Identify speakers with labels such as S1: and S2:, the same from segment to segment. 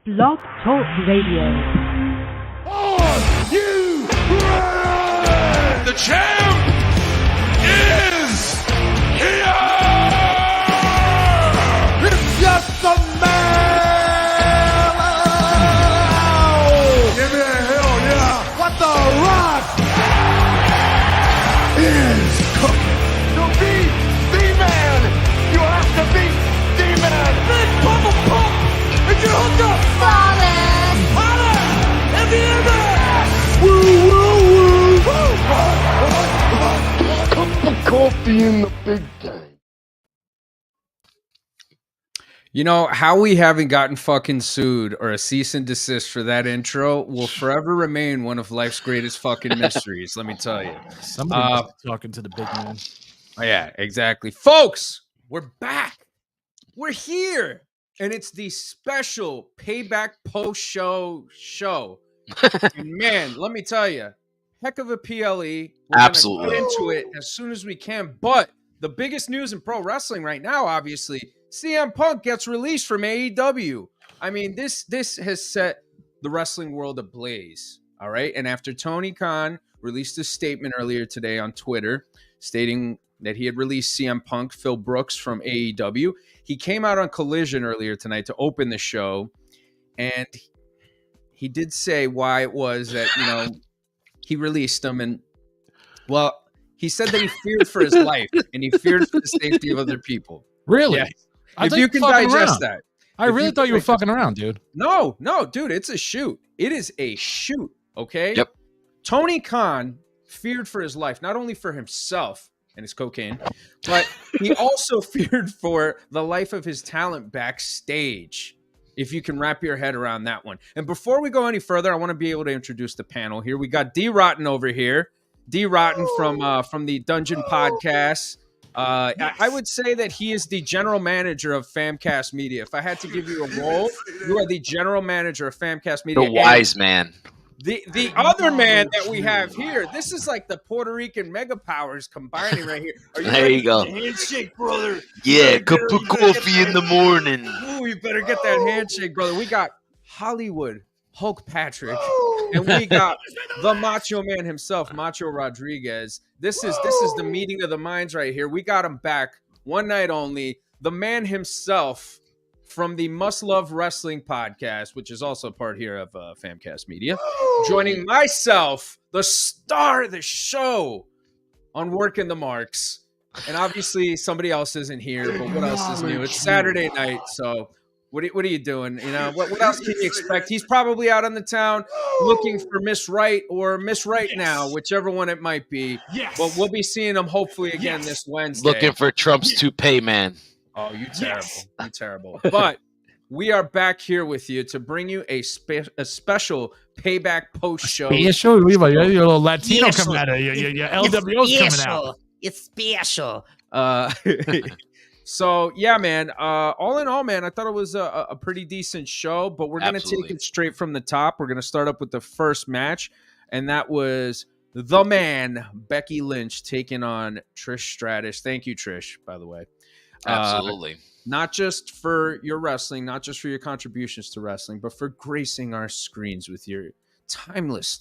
S1: Blog Talk Radio.
S2: Are you ready? The champ is here! It's just a man! Give me a hell yeah! What the rock is cooking? To be the man, you have to be the man! Big Papa Pump! If you hook up!
S3: Fallen!
S2: Holla! At the end of Woo, woo, woo! Cup of coffee in the big tank.
S4: You know, how we haven't gotten fucking sued or a cease and desist for that intro will forever remain one of life's greatest fucking mysteries, let me tell you.
S5: Somebody must be talking to the big man.
S4: Yeah, exactly. Folks, we're back. We're here. And it's the special Payback post-show. And man, let me tell you, heck of a PLE. We're
S6: Absolutely.
S4: Gonna get into it as soon as we can. But the biggest news in pro wrestling right now, obviously, CM Punk gets released from AEW. I mean, this has set the wrestling world ablaze. All right. And after Tony Khan released a statement earlier today on Twitter stating that he had released CM Punk, Phil Brooks from AEW, he came out on Collision earlier tonight to open the show. And he did say why it was that, you know, he released him. And, well, he said that he feared for his life and he feared for the safety of other people.
S5: Really?
S4: Yeah.
S5: I
S4: If
S5: thought
S4: you
S5: you
S4: can
S5: fucking
S4: digest
S5: around.
S4: that.
S5: I
S4: If
S5: really
S4: you
S5: thought you were
S4: can
S5: fucking around, dude.
S4: No, dude, it's a shoot. It is a shoot, okay?
S6: Yep.
S4: Tony Khan feared for his life, not only for himself and his cocaine, but he also feared for the life of his talent backstage, if you can wrap your head around that one. And before we go any further, I want to be able to introduce the panel here. We got Dee Rotten over here. Dee Rotten from the Dungeon Podcast. I would say that he is the general manager of Famcast Media. If I had to give you a role, you are the general manager of Famcast Media.
S6: The wise man.
S4: The other man that we have here, this is like the Puerto Rican mega powers combining right here. Are
S6: There
S4: ready
S6: you go.
S4: for the handshake, brother?
S6: Yeah,
S4: You
S6: cup
S4: better
S6: of coffee in the morning.
S4: Ooh, you better get that handshake, brother. We got Hollywood Hulk Patrick, and we got the Macho Man himself, Macho Rodriguez. This is the meeting of the minds right here. We got him back one night only. The man himself from the Must Love Wrestling podcast, which is also part here of Famcast Media, joining myself, the star of the show, on Working the Marks. And obviously somebody else isn't here, but what else is new? It's Saturday night, so what are you doing? You know, what else can you expect? He's probably out on the town looking for Miss Right or Miss Right now, whichever one it might be.
S2: Yes.
S4: But we'll be seeing him hopefully again this Wednesday.
S6: Looking for Trump's toupee, man.
S4: Oh, you terrible. You terrible. But we are back here with you to bring you a special Payback post show.
S5: Special? Your little Latino
S3: Special.
S5: coming out of you. Your LWO's coming out.
S3: It's special.
S4: So yeah, man. All in all, man, I thought it was a pretty decent show. But we're gonna take it straight from the top. We're gonna start up with the first match, and that was the man Becky Lynch taking on Trish Stratus. Thank you, Trish, by the way.
S6: Absolutely.
S4: Not just for your wrestling, not just for your contributions to wrestling, but for gracing our screens with your timeless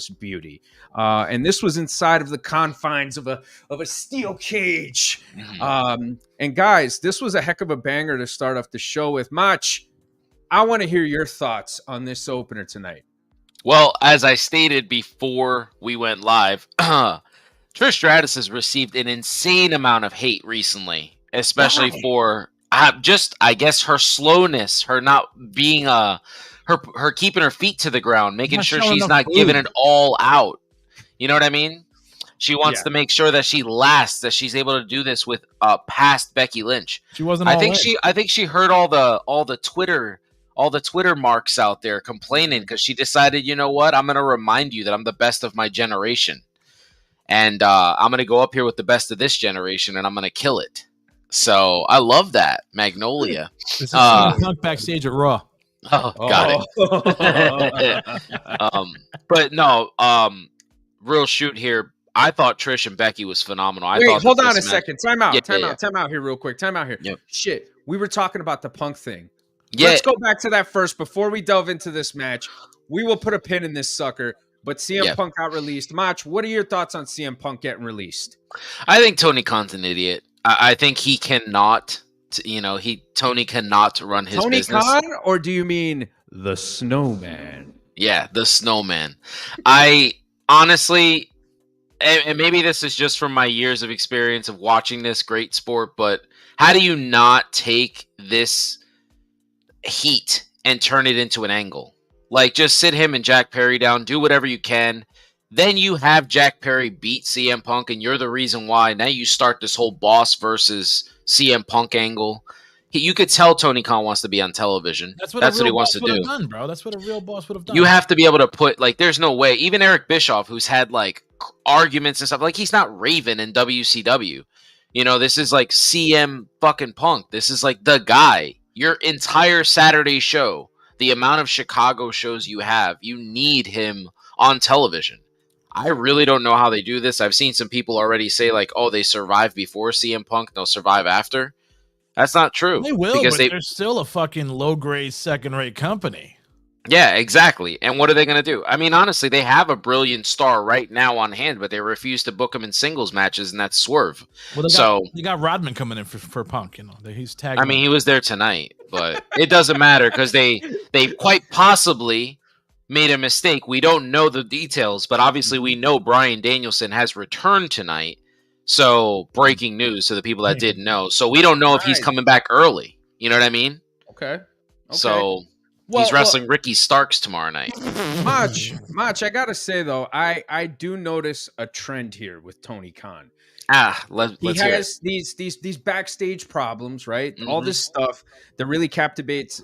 S4: beauty. And this was inside of the confines of a steel cage.
S6: Mm-hmm.
S4: And guys, this was a heck of a banger to start off the show with. Mach, I want to hear your thoughts on this opener tonight.
S6: Well, as I stated before we went live, Trish Stratus has received an insane amount of hate recently, especially for I guess her slowness, her not being her keeping her feet to the ground, making sure she's not giving it all out. You know what I mean? She wants to make sure that she lasts, that she's able to do this with past Becky Lynch.
S5: She wasn't.
S6: I think she heard all the Twitter marks out there complaining because she decided, you know what, I'm going to remind you that I'm the best of my generation, and I'm going to go up here with the best of this generation, and I'm going to kill it. So I love that, Magnolia.
S5: This is Punk backstage at Raw.
S6: Oh, got it. But no, real shoot here. I thought Trish and Becky was phenomenal.
S4: Wait, hold on a second. Time out.
S6: Yeah,
S4: Time out here real quick. Time out here.
S6: Yep.
S4: Shit. We were talking about the Punk thing.
S6: Yeah.
S4: Let's go back to that first before we delve into this match. We will put a pin in this sucker. But CM Punk got released. Mach, what are your thoughts on CM Punk getting released?
S6: I think Tony Khan's an idiot. I think he cannot, Tony cannot run his business.
S4: Tony Khan, or do you mean the Snowman?
S6: Yeah, the Snowman. I honestly, and maybe this is just from my years of experience of watching this great sport, but how do you not take this heat and turn it into an angle? Like, just sit him and Jack Perry down, do whatever you can. Then you have Jack Perry beat CM Punk, and you're the reason why. Now you start this whole boss versus CM Punk angle. You could tell Tony Khan wants to be on television. That's what he wants to do.
S5: Done, bro. That's what a real boss would have done.
S6: You have to be able to put, like, there's no way. Even Eric Bischoff, who's had, like, arguments and stuff, like, he's not Raven in WCW. This is, like, CM fucking Punk. This is, like, the guy. Your entire Saturday show. The amount of Chicago shows you have, you need him on television. I really don't know how they do this. I've seen some people already say, like, oh, they survived before CM Punk, they'll survive after. That's not true.
S5: They will, because they're still a fucking low-grade, second-rate company.
S6: Yeah, exactly. And what are they going to do? I mean, honestly, they have a brilliant star right now on hand, but they refuse to book him in singles matches, and that's Swerve.
S5: Well, they got Rodman coming in for Punk. He's tagging.
S6: I mean, he was there tonight, but it doesn't matter because they quite possibly made a mistake. We don't know the details, but obviously we know Bryan Danielson has returned tonight. So, breaking news to the people that didn't know. So, we don't know if he's coming back early. You know what I mean?
S4: Okay.
S6: So, he's wrestling Ricky Starks tomorrow night.
S4: Mach, I gotta say though, I do notice a trend here with Tony Khan.
S6: Let's
S4: he has these backstage problems, right? Mm-hmm. All this stuff that really captivates.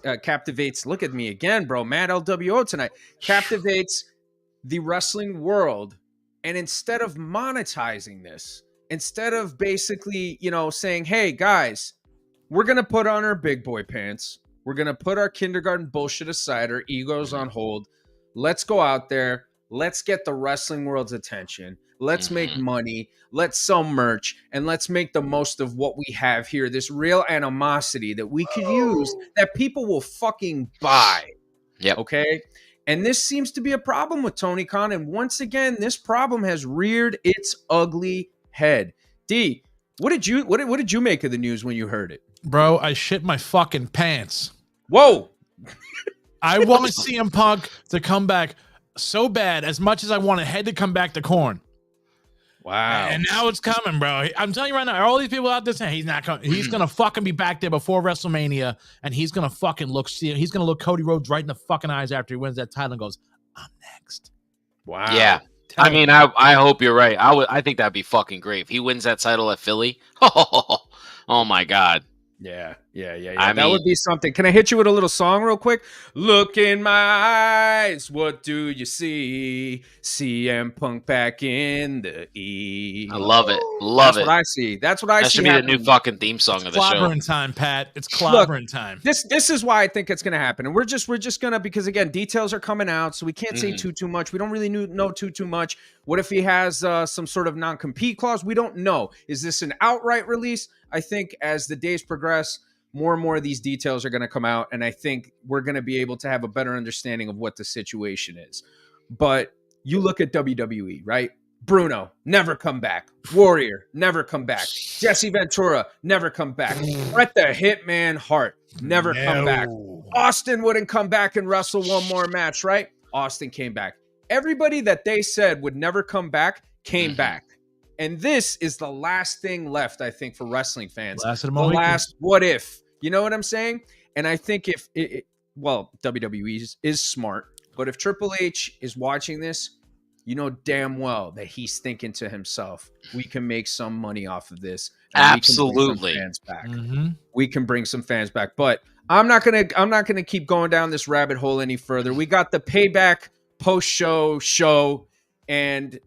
S4: Look at me again, bro. Mad LWO tonight captivates the wrestling world, and instead of monetizing this, instead of basically, saying, "Hey guys, we're gonna put on our big boy pants. We're going to put our kindergarten bullshit aside, our egos on hold. Let's go out there. Let's get the wrestling world's attention. Let's make money. Let's sell merch. And let's make the most of what we have here. This real animosity that we could use that people will fucking buy."
S6: Yep.
S4: Okay? And this seems to be a problem with Tony Khan. And once again, this problem has reared its ugly head. D, what did you make of the news when you heard it?
S5: Bro, I shit my fucking pants.
S4: Whoa.
S5: I want CM Punk to come back so bad, as much as I want Head to come back to Corn.
S4: Wow.
S5: And now it's coming, bro. I'm telling you right now, all these people out there saying he's not coming. He's going to fucking be back there before WrestleMania, and he's going to fucking he's going to look Cody Rhodes right in the fucking eyes after he wins that title and goes, "I'm next."
S6: Wow. Yeah. I mean, I hope you're right. I think that'd be fucking great if he wins that title at Philly. Oh my God.
S4: Yeah. That would be something. Can I hit you with a little song real quick? Look in my eyes, what do you see? CM Punk back in the E.
S6: I love it. That's
S4: what I see. That's what I see.
S6: That should be the new fucking theme song of the show.
S5: Clobbering time, Pat. It's clobbering time.
S4: This is why I think it's going to happen. And we're just going to, because again, details are coming out, so we can't say too much. We don't really know too much. What if he has some sort of non-compete clause? We don't know. Is this an outright release? I think as the days progress, more and more of these details are going to come out, and I think we're going to be able to have a better understanding of what the situation is. But you look at WWE, right? Bruno, never come back. Warrior, never come back. Jesse Ventura, never come back. Bret the Hitman Hart, never come back. Austin wouldn't come back and wrestle one more match, right? Austin came back. Everybody that they said would never come back came back. And this is the last thing left, I think, for wrestling fans. The last what if. You know what I'm saying? And I think if WWE is smart, but if Triple H is watching this, you know damn well that he's thinking to himself, we can make some money off of this.
S6: Absolutely.
S4: We can bring some fans back. But I'm not gonna keep going down this rabbit hole any further. We got the Payback post-show, and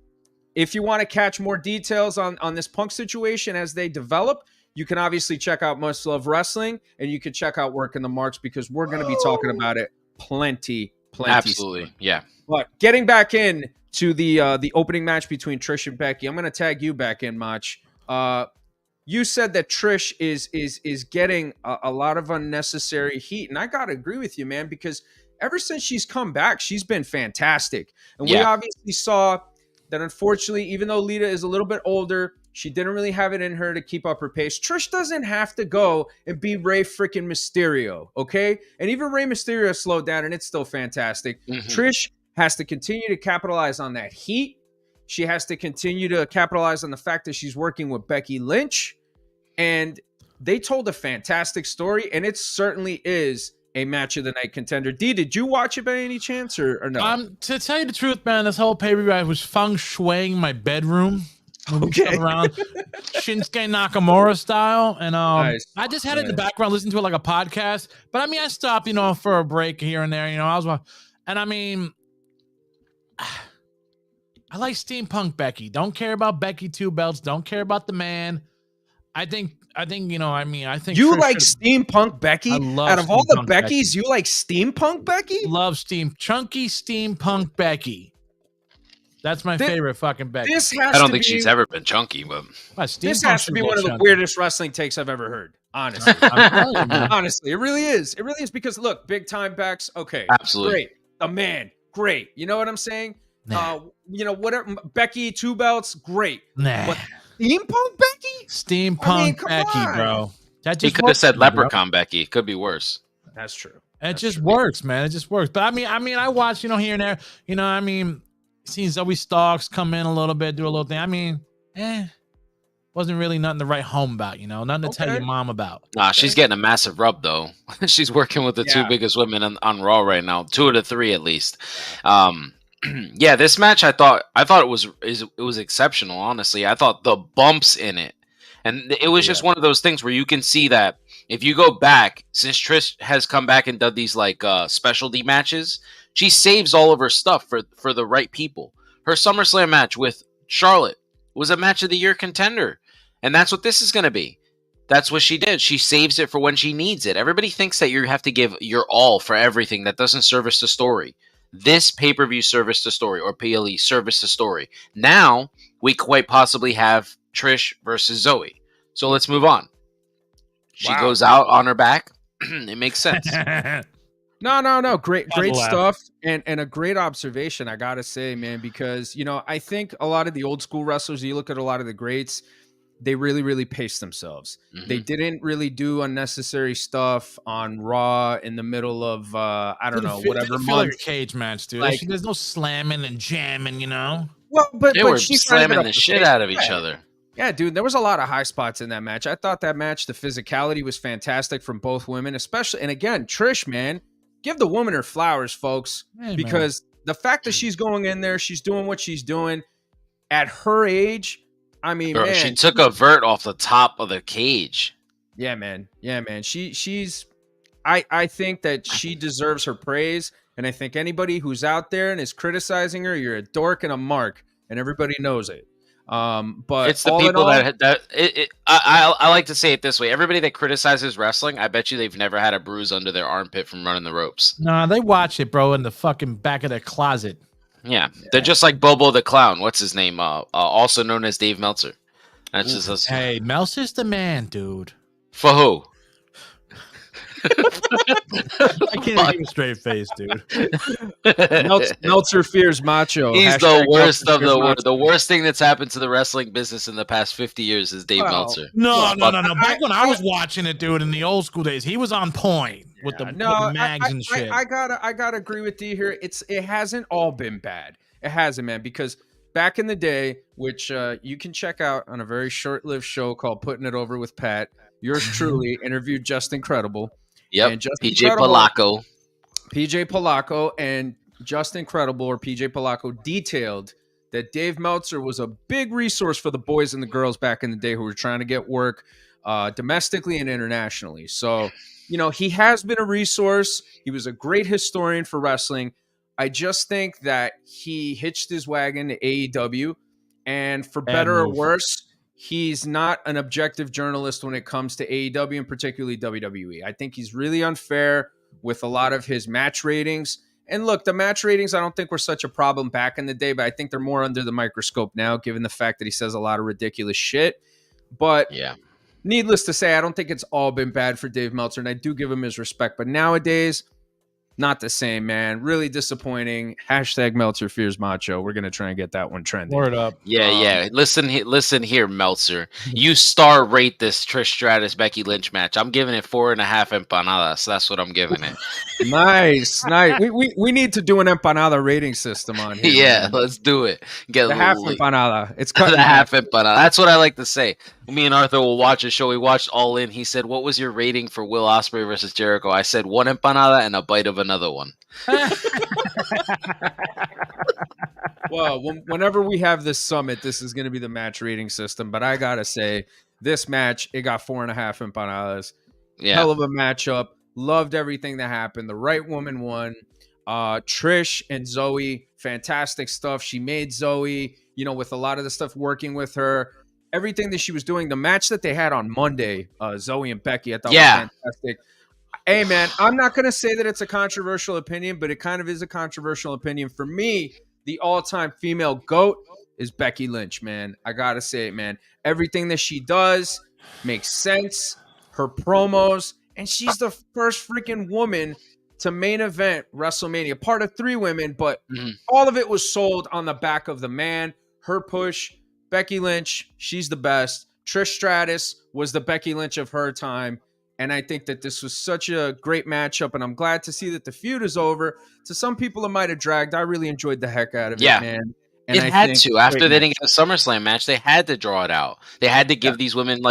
S4: if you want to catch more details on this Punk situation as they develop, you can obviously check out Must Love Wrestling, and you can check out Working the Marks, because we're going to be talking about it plenty.
S6: Absolutely,
S4: soon.
S6: yeah.
S4: But getting back in to the opening match between Trish and Becky, I'm going to tag you back in, Mach. you said that Trish is getting a lot of unnecessary heat, and I gotta agree with you, man, because ever since she's come back, she's been fantastic. And we
S6: Yeah.
S4: obviously saw that, unfortunately, even though Lita is a little bit older, she didn't really have it in her to keep up her pace. Trish doesn't have to go and be Rey freaking Mysterio, okay? And even Rey Mysterio slowed down, and it's still fantastic. Trish has to continue to capitalize on that heat. She has to continue to capitalize on the fact that she's working with Becky Lynch. And they told a fantastic story, and it certainly is a match of the night contender. D, did you watch it by any chance or no?
S5: To tell you the truth, man, this whole pay-per-view, I was feng shuiing my bedroom.
S4: Okay.
S5: Around Shinsuke Nakamura style. And
S4: Nice.
S5: I just had it in the background, listening to it like a podcast. But I mean, I stopped, for a break here and there. And I mean, I like steampunk Becky. Don't care about Becky 2 belts. Don't care about the man. I think I think you
S4: Trish like steampunk Becky.
S5: I love
S4: out of all the
S5: steampunk
S4: Beckys,
S5: Becky.
S4: you like steampunk Becky?
S5: Love chunky steampunk Becky. That's my favorite fucking Becky.
S6: I don't think she's ever been chunky, but
S4: this has to be one of the weirdest wrestling takes I've ever heard. Honestly, honestly, it really is. It really is because look, big time backs. Okay,
S6: absolutely
S4: great. The man, great. You know what I'm saying? Nah. Whatever. Becky 2 belts, great.
S5: Nah.
S4: But steampunk Becky?
S5: Steampunk Becky, on. Bro.
S6: That just he could have said Leprechaun Becky. It could be worse.
S4: That's true.
S5: It just works, man. It just works. But I mean, I watch, here and there. Seen Zoe Starks come in a little bit, do a little thing. Wasn't really nothing to write home about, nothing to tell your mom about.
S6: Nah, she's getting a massive rub though. She's working with the 2 biggest women on Raw right now, 2 of the 3 at least. This match I thought it was exceptional. Honestly, I thought the bumps in it, and it was just one of those things where you can see that if you go back, since Trish has come back and done these like specialty matches. She saves all of her stuff for the right people. Her SummerSlam match with Charlotte was a match of the year contender. And that's what this is going to be. That's what she did. She saves it for when she needs it. Everybody thinks that you have to give your all for everything that doesn't service the story. This pay-per-view serviced the story, or PLE serviced the story. Now, we quite possibly have Trish versus Zoe. So let's move on. She goes out on her back. It makes sense.
S4: No. Great stuff. And a great observation, I got to say, man, because, I think a lot of the old school wrestlers, you look at a lot of the greats, they really, really paced themselves. Mm-hmm. They didn't really do unnecessary stuff on Raw in the middle of, whatever month.
S5: Like a cage match, dude. Like, there's no slamming and jamming,
S4: Well, but
S6: they were slamming the shit out of each other.
S4: Yeah, dude, there was a lot of high spots in that match. I thought that match, the physicality was fantastic from both women, especially, and again, Trish, man, give the woman her flowers, folks, because the fact that she's going in there, she's doing what she's doing at her age. I mean,
S6: man, she took a vert off the top of the cage.
S4: Yeah, man. She's. I think that she deserves her praise, and I think anybody who's out there and is criticizing her, you're a dork and a mark, and everybody knows it. But
S6: it's the people I like to say it this way. Everybody that criticizes wrestling, I bet you they've never had a bruise under their armpit from running the ropes.
S5: Nah, they watch it, bro, in the fucking back of their closet.
S6: Yeah. They're just like Bobo the Clown. What's his name? Also known as Dave Meltzer. That's just us.
S5: Hey, Meltzer's the man, dude.
S6: For who?
S5: I can't give a straight face, dude.
S4: Meltzer fears Macho.
S6: He's the worst of the worst. The worst thing that's happened to the wrestling business in the past 50 years is Dave Meltzer.
S5: No. Back when I was watching it, dude, in the old school days, he was on point with the mags and shit.
S4: I gotta agree with D here. It hasn't all been bad. It hasn't, man, because back in the day, which you can check out on a very short-lived show called Putting It Over with Pat, yours truly interviewed Just Incredible.
S6: Yep, PJ
S4: Polacco and Just Incredible, or PJ Polacco, detailed that Dave Meltzer was a big resource for the boys and the girls back in the day who were trying to get work domestically and internationally. So, he has been a resource. He was a great historian for wrestling. I just think that he hitched his wagon to AEW, and for better or worse, he's not an objective journalist when it comes to AEW and particularly WWE. I think he's really unfair with a lot of his match ratings. And look, the match ratings, I don't think were such a problem back in the day, but I think they're more under the microscope now, given the fact that he says a lot of ridiculous shit. But needless to say, I don't think it's all been bad for Dave Meltzer, and I do give him his respect. But nowadays, not the same, man. Really disappointing. Hashtag Meltzer fears Macho. We're gonna try and get that one trending.
S5: Word up.
S6: Yeah. Listen here, Meltzer. You star rate this Trish Stratus Becky Lynch match. I'm giving it 4.5 empanadas. That's what I'm giving it.
S4: Nice. We need to do an empanada rating system on here.
S6: Yeah,
S4: man.
S6: let's do it. Get
S4: The half empanada. It's cut
S6: the
S4: in half.
S6: half empanada. That's what I like to say. Me and Arthur will watch a show. We watched All In. He said, "What was your rating for Will Ospreay versus Jericho?" I said, 1 empanada and a bite of another one.
S4: Well, whenever we have this summit, this is going to be the match rating system. But I gotta say, this match, it got 4.5 empanadas.
S6: Yeah.
S4: Hell of a matchup. Loved everything that happened. The right woman won. Trish and Zoe, fantastic stuff. She made Zoe, with a lot of the stuff working with her. Everything that she was doing. The match that they had on Monday, Zoe and Becky, I thought was fantastic. Hey, man, I'm not going to say that it's a controversial opinion, but it kind of is a controversial opinion. For me, the all-time female GOAT is Becky Lynch, man. I got to say it, man. Everything that she does makes sense. Her promos, and she's the first freaking woman to main event WrestleMania. Part of 3 women, but all of it was sold on the back of the man. Her push, Becky Lynch, she's the best. Trish Stratus was the Becky Lynch of her time. And I think that this was such a great matchup, and I'm glad to see that the feud is over. To some people, it might have dragged. I really enjoyed the heck out of it, man. And
S6: it had to. After they didn't get a SummerSlam match, they had to draw it out. They had to give these women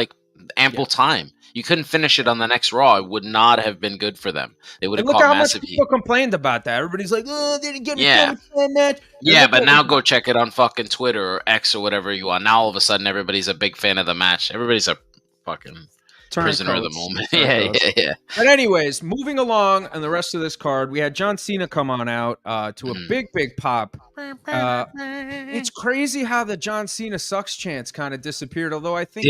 S6: ample time. You couldn't finish it on the next Raw. It would not have been good for them. They would have caught massive heat.
S4: People complained about that. Everybody's like, "Oh, they didn't get a SummerSlam match."
S6: Yeah, but now go check it on fucking Twitter or X or whatever you want. Now all of a sudden, everybody's a big fan of the match. Everybody's a fucking prisoner of the moment. Yeah.
S4: But anyways, moving along on the rest of this card, we had John Cena come on out to a big pop. It's crazy how the John Cena sucks chance kind of disappeared. Although I think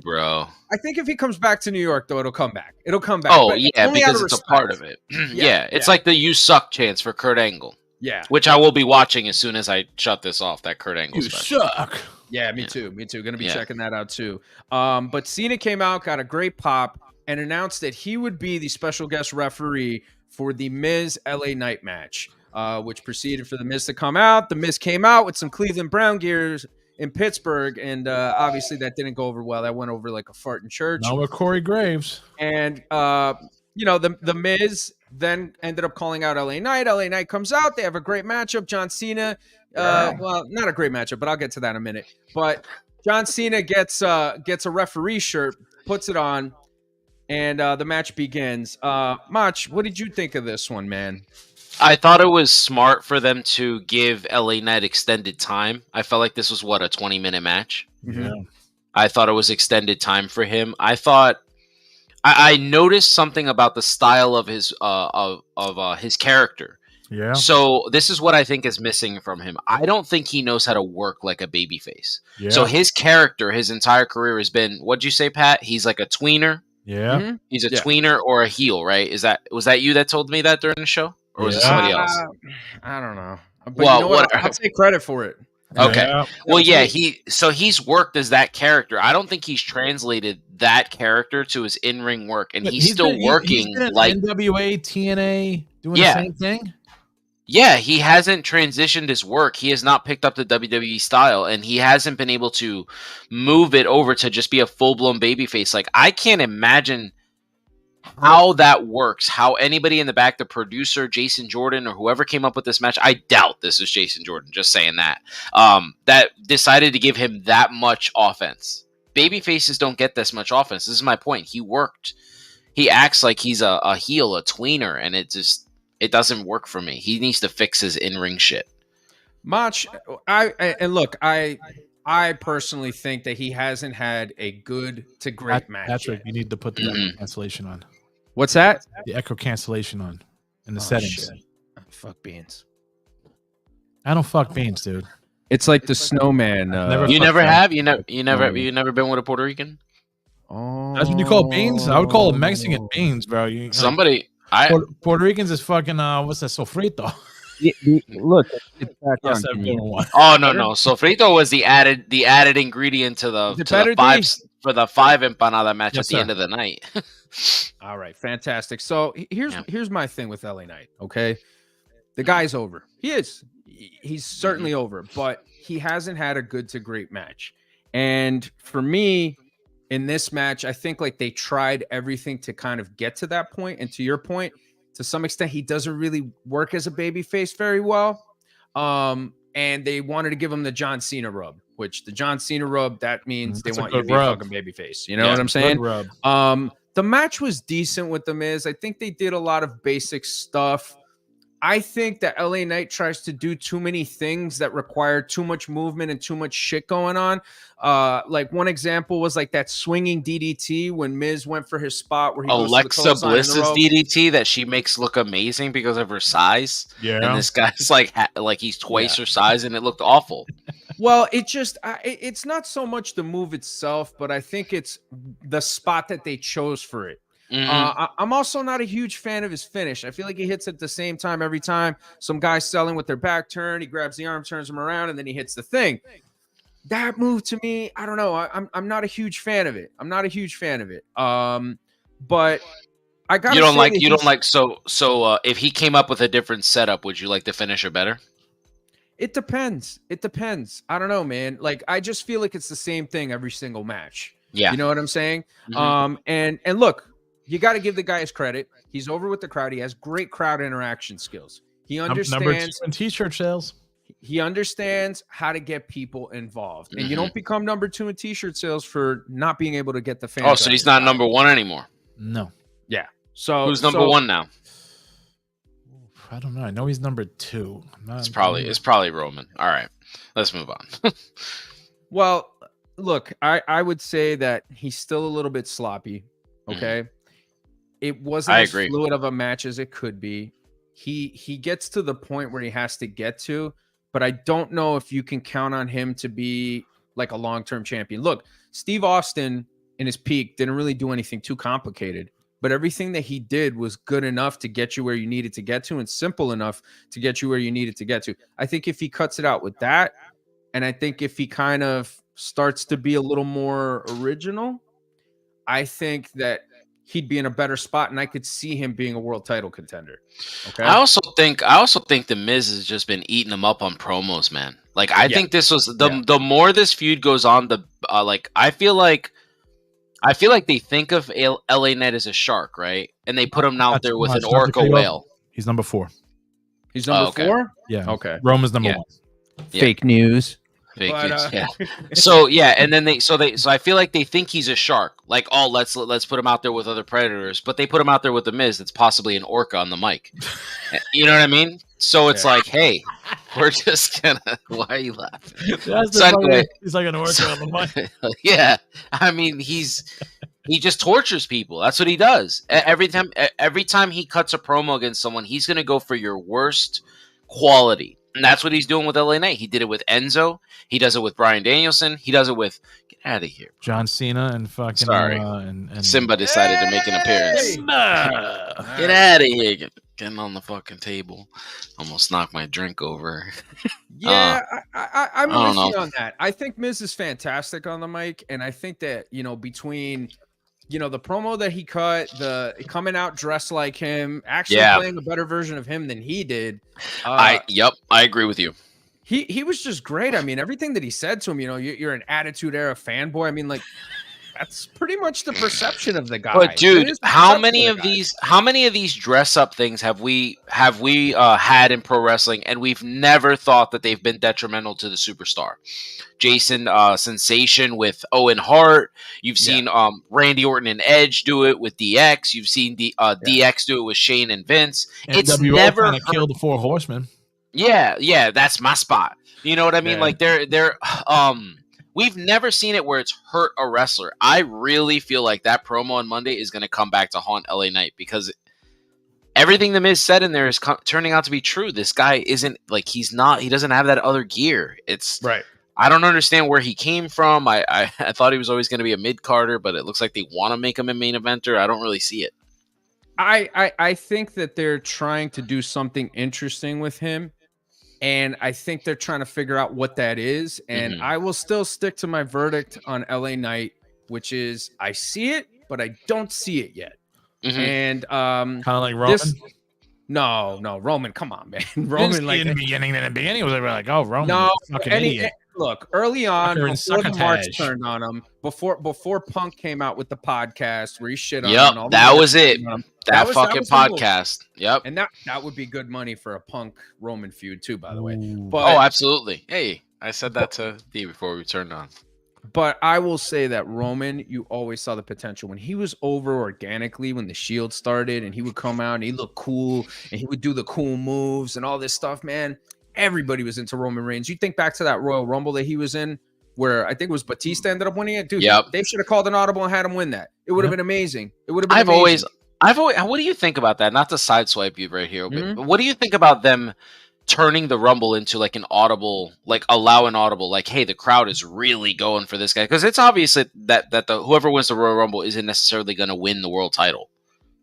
S6: bro.
S4: I think if he comes back to New York, though, it'll come back. It'll come back.
S6: Oh yeah, because it's a part of it. It's like the "you suck" chance for Kurt Angle. Yeah, which I will be watching as soon as I shut this off. That Kurt Angle special.
S5: Suck.
S4: Yeah, me too. Gonna be checking that out too. But Cena came out, got a great pop, and announced that he would be the special guest referee for the Miz LA Knight match, which proceeded for the Miz to come out. The Miz came out with some Cleveland Brown gears in Pittsburgh, and obviously that didn't go over well. That went over like a fart in church.
S5: Now with Corey Graves.
S4: And the Miz then ended up calling out LA Knight. LA Knight comes out. They have a great matchup. John Cena. Well, not a great matchup, but I'll get to that in a minute. But John Cena gets a referee shirt, puts it on, and the match begins. Mach, what did you think of this one, man?
S6: I thought it was smart for them to give LA Knight extended time. I felt like this was a 20-minute match.
S5: Yeah.
S6: I thought it was extended time for him. I thought I noticed something about the style of his character.
S5: Yeah.
S6: So this is what I think is missing from him. I don't think he knows how to work like a babyface. Yeah. So his character, his entire career has been, what'd you say, Pat? He's like a tweener.
S5: Yeah.
S6: Mm-hmm. He's a tweener or a heel, right? Was that you that told me that during the show? Or was it somebody else?
S4: I don't know. But you know what? I'll take credit for it.
S6: Okay. Yeah. Well, yeah, he's worked as that character. I don't think he's translated that character to his in-ring work, and he's still working
S5: he's been
S6: like
S5: NWA, TNA, doing the same thing.
S6: Yeah, he hasn't transitioned his work. He has not picked up the WWE style, and he hasn't been able to move it over to just be a full-blown babyface. Like, I can't imagine how that works, how anybody in the back, the producer, Jason Jordan, or whoever came up with this match, I doubt this is Jason Jordan, just saying that, that decided to give him that much offense. Babyfaces don't get this much offense. This is my point. He acts like he's a heel, a tweener, and it doesn't work for me. He needs to fix his in-ring shit.
S4: Mach, I personally think that he hasn't had a good to great match.
S5: Patrick, you need to put the echo cancellation on.
S4: What's that?
S5: The echo cancellation on in the settings.
S4: Oh, fuck beans.
S5: I don't fuck beans, dude.
S4: It's like the snowman.
S6: You never have? You never been with a Puerto Rican?
S4: Oh,
S5: that's what you call beans? I would call them Mexican beans, bro. Puerto Ricans is fucking what's that, sofrito?
S4: Look, it's back
S6: on. Oh no, sofrito was the added ingredient to the for the 5 empanada match
S5: Yes,
S6: at the
S5: sir.
S6: end of the night.
S4: All right, fantastic. So here's
S6: Yeah.
S4: here's my thing with LA Knight. Okay, the guy's over. He is. He's certainly over, but he hasn't had a good to great match. And for me, in this match, I think like they tried everything to kind of get to that point. And to your point, to some extent, he doesn't really work as a babyface very well. And they wanted to give him the John Cena rub, which the John Cena rub, that means
S5: That's
S4: they
S5: a
S4: want you to
S5: good
S4: be
S5: rub.
S4: a fucking babyface. You know
S6: Yeah,
S4: what I'm saying?
S5: Good rub.
S4: The match was decent with The Miz. I think they did a lot of basic stuff. I think that LA Knight tries to do too many things that require too much movement and too much shit going on. Like one example was like that swinging DDT when Miz went for his spot where he goes to the
S6: Alexa
S4: clothesline in the
S6: Bliss's
S4: rope.
S6: DDT that she makes look amazing because of her size.
S5: Yeah.
S6: And this guy's like he's twice her size, and it looked awful.
S4: Well, it's not so much the move itself, but I think it's the spot that they chose for it. I'm also not a huge fan of his finish. I feel like he hits at the same time every time. Some guy's selling with their back turn. He grabs the arm, turns him around, and then he hits the thing. That move to me, I don't know. I'm not a huge fan of it. I'm not a huge fan of it. But I got
S6: You don't like so if he came up with a different setup, would you like the finisher better?
S4: It depends. It depends. I don't know, man. Like I just feel like it's the same thing every single match.
S6: Yeah.
S4: You know what I'm saying?
S6: Mhm.
S4: And look, you got to give the guy his credit. He's over with the crowd. He has great crowd interaction skills. He understands
S5: Number 2 in t-shirt sales.
S4: He understands how to get people involved. And you don't become number 2 in t-shirt sales for not being able to get the fans.
S6: Oh, so he's not number 1 anymore.
S5: No.
S4: Yeah. So
S6: Who's number 1 now?
S5: I don't know. I know he's number 2.
S6: It's probably Roman. All right. Let's move on.
S4: Well, look, I would say that he's still a little bit sloppy. Okay. It wasn't
S6: I
S4: as
S6: agree.
S4: fluid of a match as it could be. He gets to the point where he has to get to, but I don't know if you can count on him to be like a long-term champion. Look, Steve Austin in his peak didn't really do anything too complicated, but everything that he did was good enough to get you where you needed to get to and simple enough to get you where you needed to get to. I think if he cuts it out with that, and I think if he kind of starts to be a little more original, I think that he'd be in a better spot, and I could see him being a world title contender. Okay.
S6: I also think the Miz has just been eating him up on promos, man. Like I think this was the more this feud goes on, the like I feel like they think of LA Knight as a shark, right? And they put him out there with an orca whale.
S5: He's number 4.
S4: He's number 4?
S5: Yeah.
S4: Okay.
S5: Roman's number 1.
S6: Yeah.
S4: Fake news.
S6: Fake
S4: But,
S6: news, yeah. So yeah, and then so I feel like they think he's a shark. Like, oh, let's put him out there with other predators, but they put him out there with the Miz. That's possibly an orca on the mic. You know what I mean? So it's like, hey, we're just gonna. Why are you laughing?
S5: He's like an orca on the mic.
S6: Yeah, I mean, he just tortures people. That's what he does. Every time he cuts a promo against someone, he's gonna go for your worst quality. And that's what he's doing with LA Knight. He did it with Enzo. He does it with Bryan Danielson. He does it with get out of here.
S5: John Cena and fucking
S6: Sorry.
S5: And
S6: Simba decided to make an appearance. Get out of here. Getting on the fucking table. Almost knocked my drink over.
S4: Yeah, I'm
S6: I
S4: with
S6: don't
S4: you
S6: know.
S4: on that. I think Miz is fantastic on the mic, and I think that, between the promo that he cut, the coming out dressed like him, actually playing a better version of him than he did.
S6: I agree with you.
S4: He was just great. I mean, everything that he said to him, you're an Attitude Era fanboy. I mean, like, that's pretty much the perception of the guy.
S6: But dude,
S4: It is the
S6: how
S4: perception
S6: many
S4: the
S6: of
S4: guy.
S6: these dress up things have we had in pro wrestling, and we've never thought that they've been detrimental to the superstar? Jason Sensation with Owen Hart. You've seen Randy Orton and Edge do it with DX. You've seen DX do it with Shane and Vince. It's
S5: NWO
S6: never
S5: kinda killed the 4 Horsemen.
S6: Yeah, that's my spot. You know what I mean?
S4: Yeah.
S6: Like they're we've never seen it where it's hurt a wrestler. I really feel like that promo on Monday is going to come back to haunt LA Knight because everything the Miz said in there is turning out to be true. This guy isn't like he doesn't have that other gear. It's
S4: Right.
S6: I don't understand where he came from. I thought he was always going to be a mid-carder, but it looks like they want to make him a main eventer. I don't really see it.
S4: I think that they're trying to do something interesting with him, and I think they're trying to figure out what that is. And I will still stick to my verdict on LA Knight. which is I see it, but I don't see it yet.
S6: Mhm.
S4: And
S5: Kind of like Roman.
S4: No, Roman, come on, man.
S5: Didn't
S4: Roman,
S5: see
S4: like
S5: it in the beginning. It was like, oh, Roman,
S4: no,
S5: is a fucking idiot.
S4: look, early on,
S5: Sucker and
S4: before the march
S5: succotage.
S4: turned on him, before Punk came out with the podcast where he shit on him.
S6: Yep,
S4: And all the
S6: that
S4: march
S6: was it.
S4: turned on him.
S6: That
S4: was
S6: fucking
S4: the move.
S6: podcast. Yep.
S4: And that would be good money for a Punk Roman feud too, by the way.
S5: Ooh.
S4: But
S6: Oh, absolutely. Hey, I said that to Dee before we turned on.
S4: But I will say that Roman, you always saw the potential when he was over organically when the Shield started, and he would come out and he looked cool and he would do the cool moves and all this stuff. Man, everybody was into Roman Reigns. You think back to that Royal Rumble that he was in, where I think it was Batista ended up winning it. Dude,
S6: Yep.
S4: they should have called an audible and had him win that. It would have been amazing. It would have been.
S6: I've
S4: amazing.
S6: always. What do you think about that? Not to sideswipe you right here, but
S4: Mhm.
S6: what do you think about them turning the Rumble into like an audible, like allow an audible, like, hey, the crowd is really going for this guy? Because it's obvious that the whoever wins the Royal Rumble isn't necessarily going to win the world title.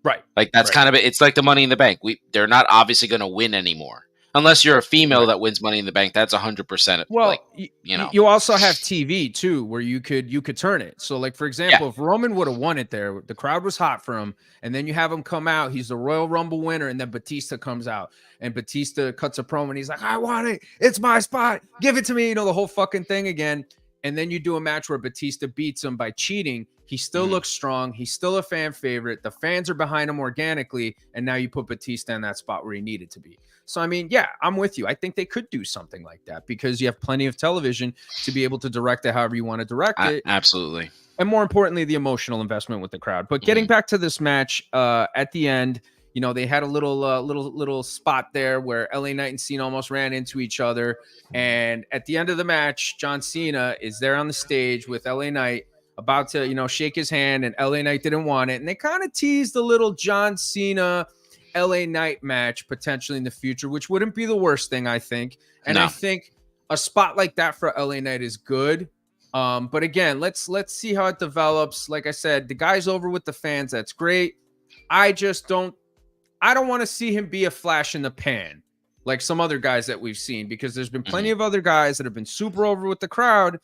S4: Right.
S6: Like that's kind of it. It's like the Money in the Bank. They're not obviously going to win anymore. Unless you're a female that wins Money in the Bank, that's 100%.
S4: Well,
S6: like, you know,
S4: you also have TV too, where you could turn it. So, like for example, if Roman would have won it there, the crowd was hot for him, and then you have him come out. He's the Royal Rumble winner, and then Batista comes out, and Batista cuts a promo, and he's like, "I want it. It's my spot. Give it to me." You know, the whole fucking thing again. And then you do a match where Batista beats him by cheating. He still looks strong. He's still a fan favorite. The fans are behind him organically, and now you put Batista in that spot where he needed to be. So, I mean, yeah, I'm with you. I think they could do something like that because you have plenty of television to be able to direct it however you want to direct it.
S6: Absolutely.
S4: And more importantly, the emotional investment with the crowd. But getting back to this match, at the end, you know, they had a little spot there where LA Knight and Cena almost ran into each other. And at the end of the match, John Cena is there on the stage with LA Knight about to, you know, shake his hand, and LA Knight didn't want it. And they kind of teased a little John Cena LA Knight match potentially in the future, which wouldn't be the worst thing, I think. And I think a spot like that for LA Knight is good. But again, let's see how it develops. Like I said, the guy's over with the fans. That's great. I don't want to see him be a flash in the pan like some other guys that we've seen, because there's been plenty of other guys that have been super over with the crowd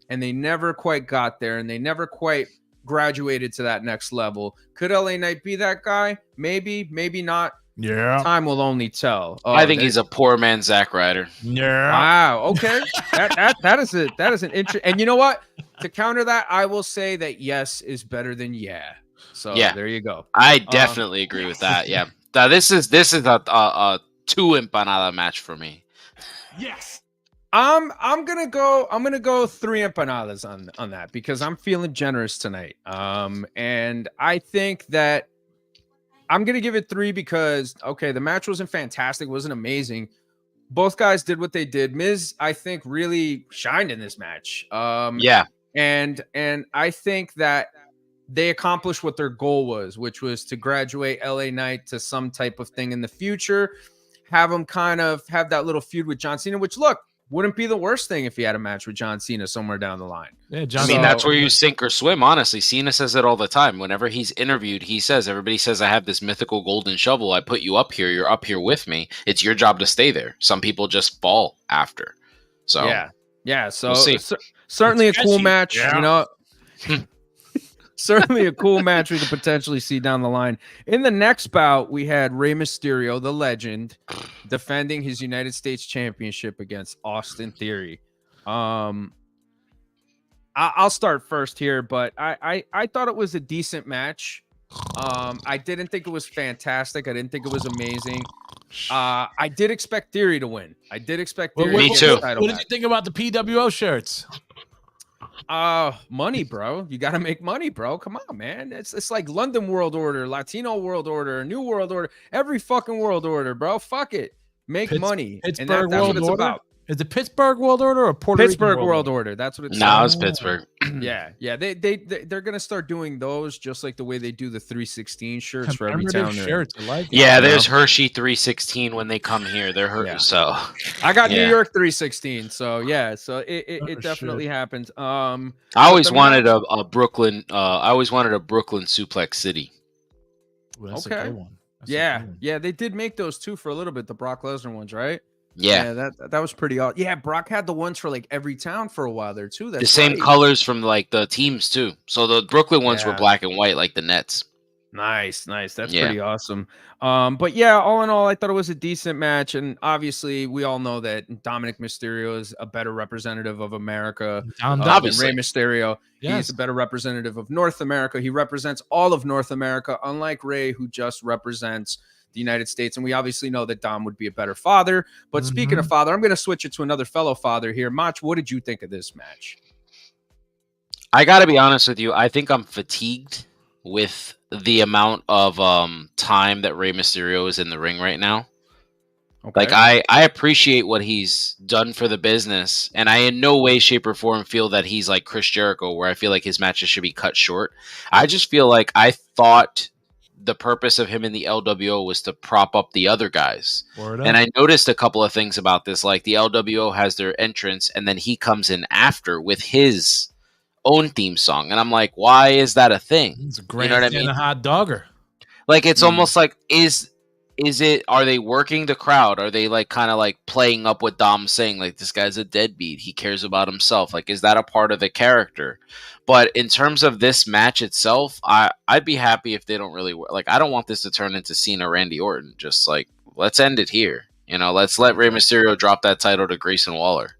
S4: and they never quite got there, and they never quite graduated to that next level. Could LA Knight be that guy? Maybe, maybe not.
S5: Yeah.
S4: Time will only tell.
S6: I think he's a poor man Zack Ryder.
S5: Yeah.
S4: Wow. Okay. that is an interesting. And you know what? To counter that, I will say that yes is better than yeah. So there you go.
S6: I definitely agree with that. Yeah. Now, this is a 2 empanada match for me.
S5: Yes.
S4: I'm gonna go 3 empanadas on that because I'm feeling generous tonight. And I think that I'm gonna give it 3 because the match wasn't fantastic, wasn't amazing. Both guys did what they did. Miz, I think, really shined in this match. And I think that they accomplished what their goal was, which was to graduate LA Knight to some type of thing in the future, have him kind of have that little feud with John Cena, which, look, wouldn't be the worst thing if he had a match with John Cena somewhere down the line.
S5: Yeah,
S6: I mean, that's where you sink or swim, honestly. Cena says it all the time. Whenever he's interviewed, everybody says, I have this mythical golden shovel. I put you up here. You're up here with me. It's your job to stay there. Some people just fall after. So,
S4: yeah. So,
S6: we'll see.
S4: Certainly a cool match,
S5: yeah.
S4: you know. Certainly a cool match we could potentially see down the line. In the next bout, we had Rey Mysterio, the legend, defending his United States Championship against Austin Theory. I'll start first here, but I thought it was a decent match. I didn't think it was fantastic. I didn't think it was amazing. I did expect Theory to win. I did expect Theory
S6: Me
S4: to
S6: too.
S4: get the title
S5: What did
S4: back.
S5: you think about the PWO shirts?
S4: Money, bro. You got to make money, bro. Come on, man. It's like London World Order, Latino World Order, New World Order, every fucking World Order, bro. Fuck it. Make money.
S5: Pittsburgh
S4: and that's
S5: World
S4: what it's
S5: Order?
S4: about.
S5: Is it Pittsburgh World Order or Puerto
S4: Pittsburgh
S5: Rican
S4: World Order. That's what it's
S6: No, it's Pittsburgh.
S4: Yeah. They're gonna start doing those just like the way they do the 316 shirts for every
S5: Commemorative
S4: town. they're in.
S5: shirts. I like it.
S6: Yeah, there's Hershey 316 when they come here. They're Hershey.
S4: Yeah.
S6: So
S4: I got New
S6: Yeah.
S4: York 316. So yeah. So it
S5: shit.
S4: definitely happens.
S6: I always
S4: the
S6: wanted a Brooklyn. I always wanted a Brooklyn Suplex City.
S5: Ooh, that's
S4: Okay.
S5: a good one. That's a
S4: Yeah.
S5: good one.
S4: Yeah. They did make those too for a little bit. The Brock Lesnar ones, right?
S6: Yeah.
S4: That was pretty awesome. Yeah, Brock had the ones for like every town for a while there too. That's
S6: The same
S4: right.
S6: colors from like the teams too. So the Brooklyn ones were
S4: Yeah.
S6: black and white, like the Nets.
S4: Nice. That's
S6: Yeah.
S4: pretty awesome. But yeah, all in all, I thought it was a decent match, and obviously, we all know that Dominic Mysterio is a better representative of America than
S6: Obviously.
S4: Rey Mysterio.
S5: Yes.
S4: He's a better representative of North America. He represents all of North America, unlike Rey, who just represents the United States. And we obviously know that Dom would be a better father. But speaking of father, I'm going to switch it to another fellow father here. Mach, what did you think of this match?
S6: I got to be honest with you. I think I'm fatigued with the amount of time that Rey Mysterio is in the ring right now.
S4: Okay.
S6: Like I appreciate what he's done for the business, and I in no way, shape, or form feel that he's like Chris Jericho, where I feel like his matches should be cut short. I just feel like I thought the purpose of him in the LWO was to prop up the other guys. And I noticed a couple of things about this, like the LWO has their entrance, and then he comes in after with his own theme song, and I'm like, why is that a thing?
S5: It's a great,
S6: you know what I mean?
S5: A hot dogger.
S6: Like it's almost like is it? Are they working the crowd? Are they like kind of like playing up what Dom's saying? Like this guy's a deadbeat. He cares about himself. Like is that a part of the character? But in terms of this match itself, I'd be happy if they don't really like. I don't want this to turn into Cena Randy Orton. Just like let's end it here. You know, let's let Rey Mysterio drop that title to Grayson Waller.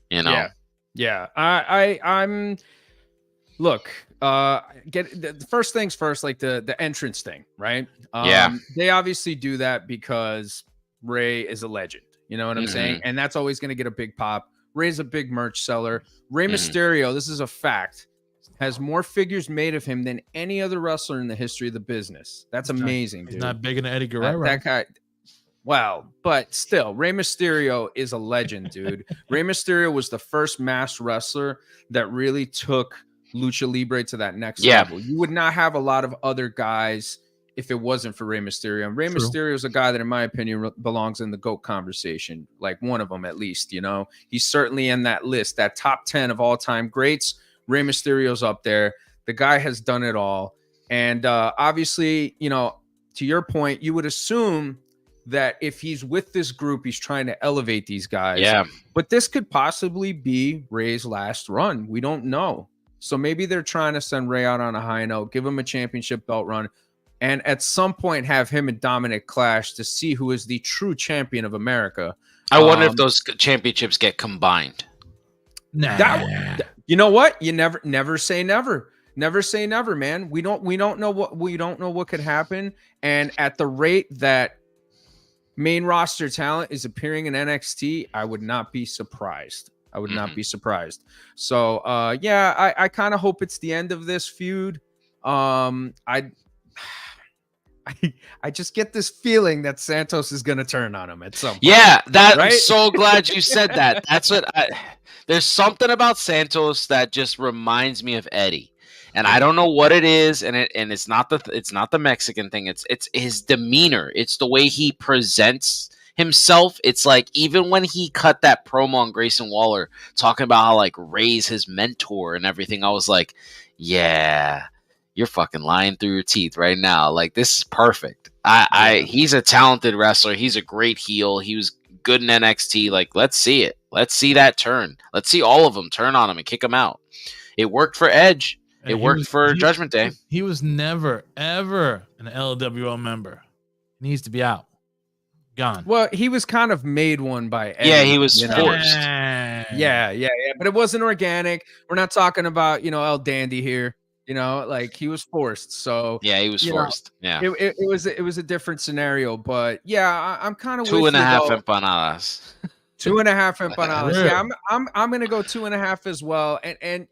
S6: You know.
S4: Yeah. I'm look, get the first things first, like the entrance thing, right? They obviously do that because Rey is a legend. You know what I'm saying? And that's always going to get a big pop. Rey's a big merch seller. Rey Mysterio, this is a fact, has more figures made of him than any other wrestler in the history of the business. That's amazing, dude.
S5: He's not bigger than Eddie Guerrero.
S4: That guy. Wow, but still, Rey Mysterio is a legend, dude. Rey Mysterio was the first masked wrestler that really took Lucha Libre to that next level. You would not have a lot of other guys if it wasn't for Rey Mysterio. And Rey Mysterio is a guy that, in my opinion, belongs in the GOAT conversation, like one of them at least, you know? He's certainly in that list, that top 10 of all-time greats. Rey Mysterio's up there. The guy has done it all. And obviously, you know, to your point, you would assume that if he's with this group, he's trying to elevate these guys. Yeah. But this could possibly be Rey's last run. We don't know. So maybe they're trying to send Rey out on a high note, give him a championship belt run, and at some point have him and Dominic clash to see who is the true champion of America.
S6: I wonder if those championships get combined.
S4: Nah. You know what? You never say never. Never say never, man. We don't know what could happen. And at the rate that main roster talent is appearing in NXT, I would not be surprised. Not be surprised. So I kind of hope it's the end of this feud. I just get this feeling that Santos is gonna turn on him at some point.
S6: Yeah,
S4: right?
S6: I'm so glad you said that. That's what there's something about Santos that just reminds me of Eddie. And I don't know what it is, and it's not the Mexican thing. It's his demeanor. It's the way he presents himself. It's like even when he cut that promo on Grayson Waller talking about how like Rey's his mentor and everything, I was like, yeah, you're fucking lying through your teeth right now. Like this is perfect. He's a talented wrestler. He's a great heel. He was good in NXT. Like let's see it. Let's see that turn. Let's see all of them turn on him and kick him out. It worked for Edge. It worked for Judgment Day.
S5: He was never, ever an LWO member. He needs to be out. Gone.
S4: Well, he was kind of made one by Eddie.
S6: Yeah, he was forced.
S4: Yeah. But it wasn't organic. We're not talking about, El Dandy here. Like he was forced. So
S6: yeah, he was forced. Yeah.
S4: It was a different scenario. But yeah, I'm kind of
S6: 2.5 empanadas.
S4: 2.5 empanadas. Yeah, I'm gonna go 2.5 as well. And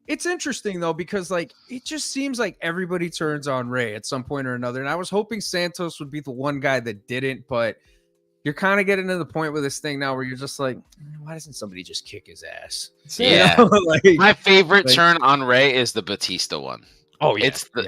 S4: it's interesting though, because like it just seems like everybody turns on Rey at some point or another. And I was hoping Santos would be the one guy that didn't, but you're kind of getting to the point with this thing now where you're just like, why doesn't somebody just kick his ass?
S6: Yeah. My favorite turn on Rey is the Batista one. Oh yeah.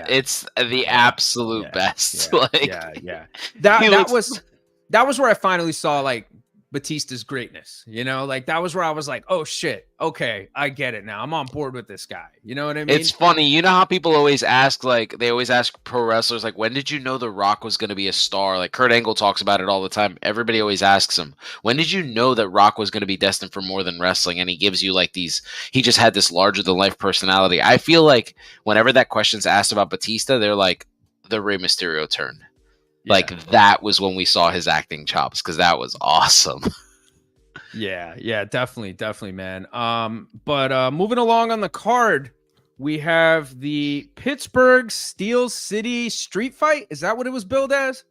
S6: It's the absolute best.
S4: Yeah. That was where I finally saw like Batista's greatness. You know, like that was where I was like, oh shit, okay, I get it now. I'm on board with this guy. You know what I mean?
S6: It's funny. You know how people always ask, like, they always ask pro wrestlers, like, when did you know The Rock was going to be a star? Like, Kurt Angle talks about it all the time. Everybody always asks him, when did you know that Rock was going to be destined for more than wrestling? And he gives you, like, he just had this larger than life personality. I feel like whenever that question's asked about Batista, they're like, the Rey Mysterio turn.
S4: Yeah.
S6: Like, that was when we saw his acting chops, because that was awesome.
S4: Yeah, definitely, man. But moving along on the card, we have the Pittsburgh Steel City Street Fight. Is that what it was billed as?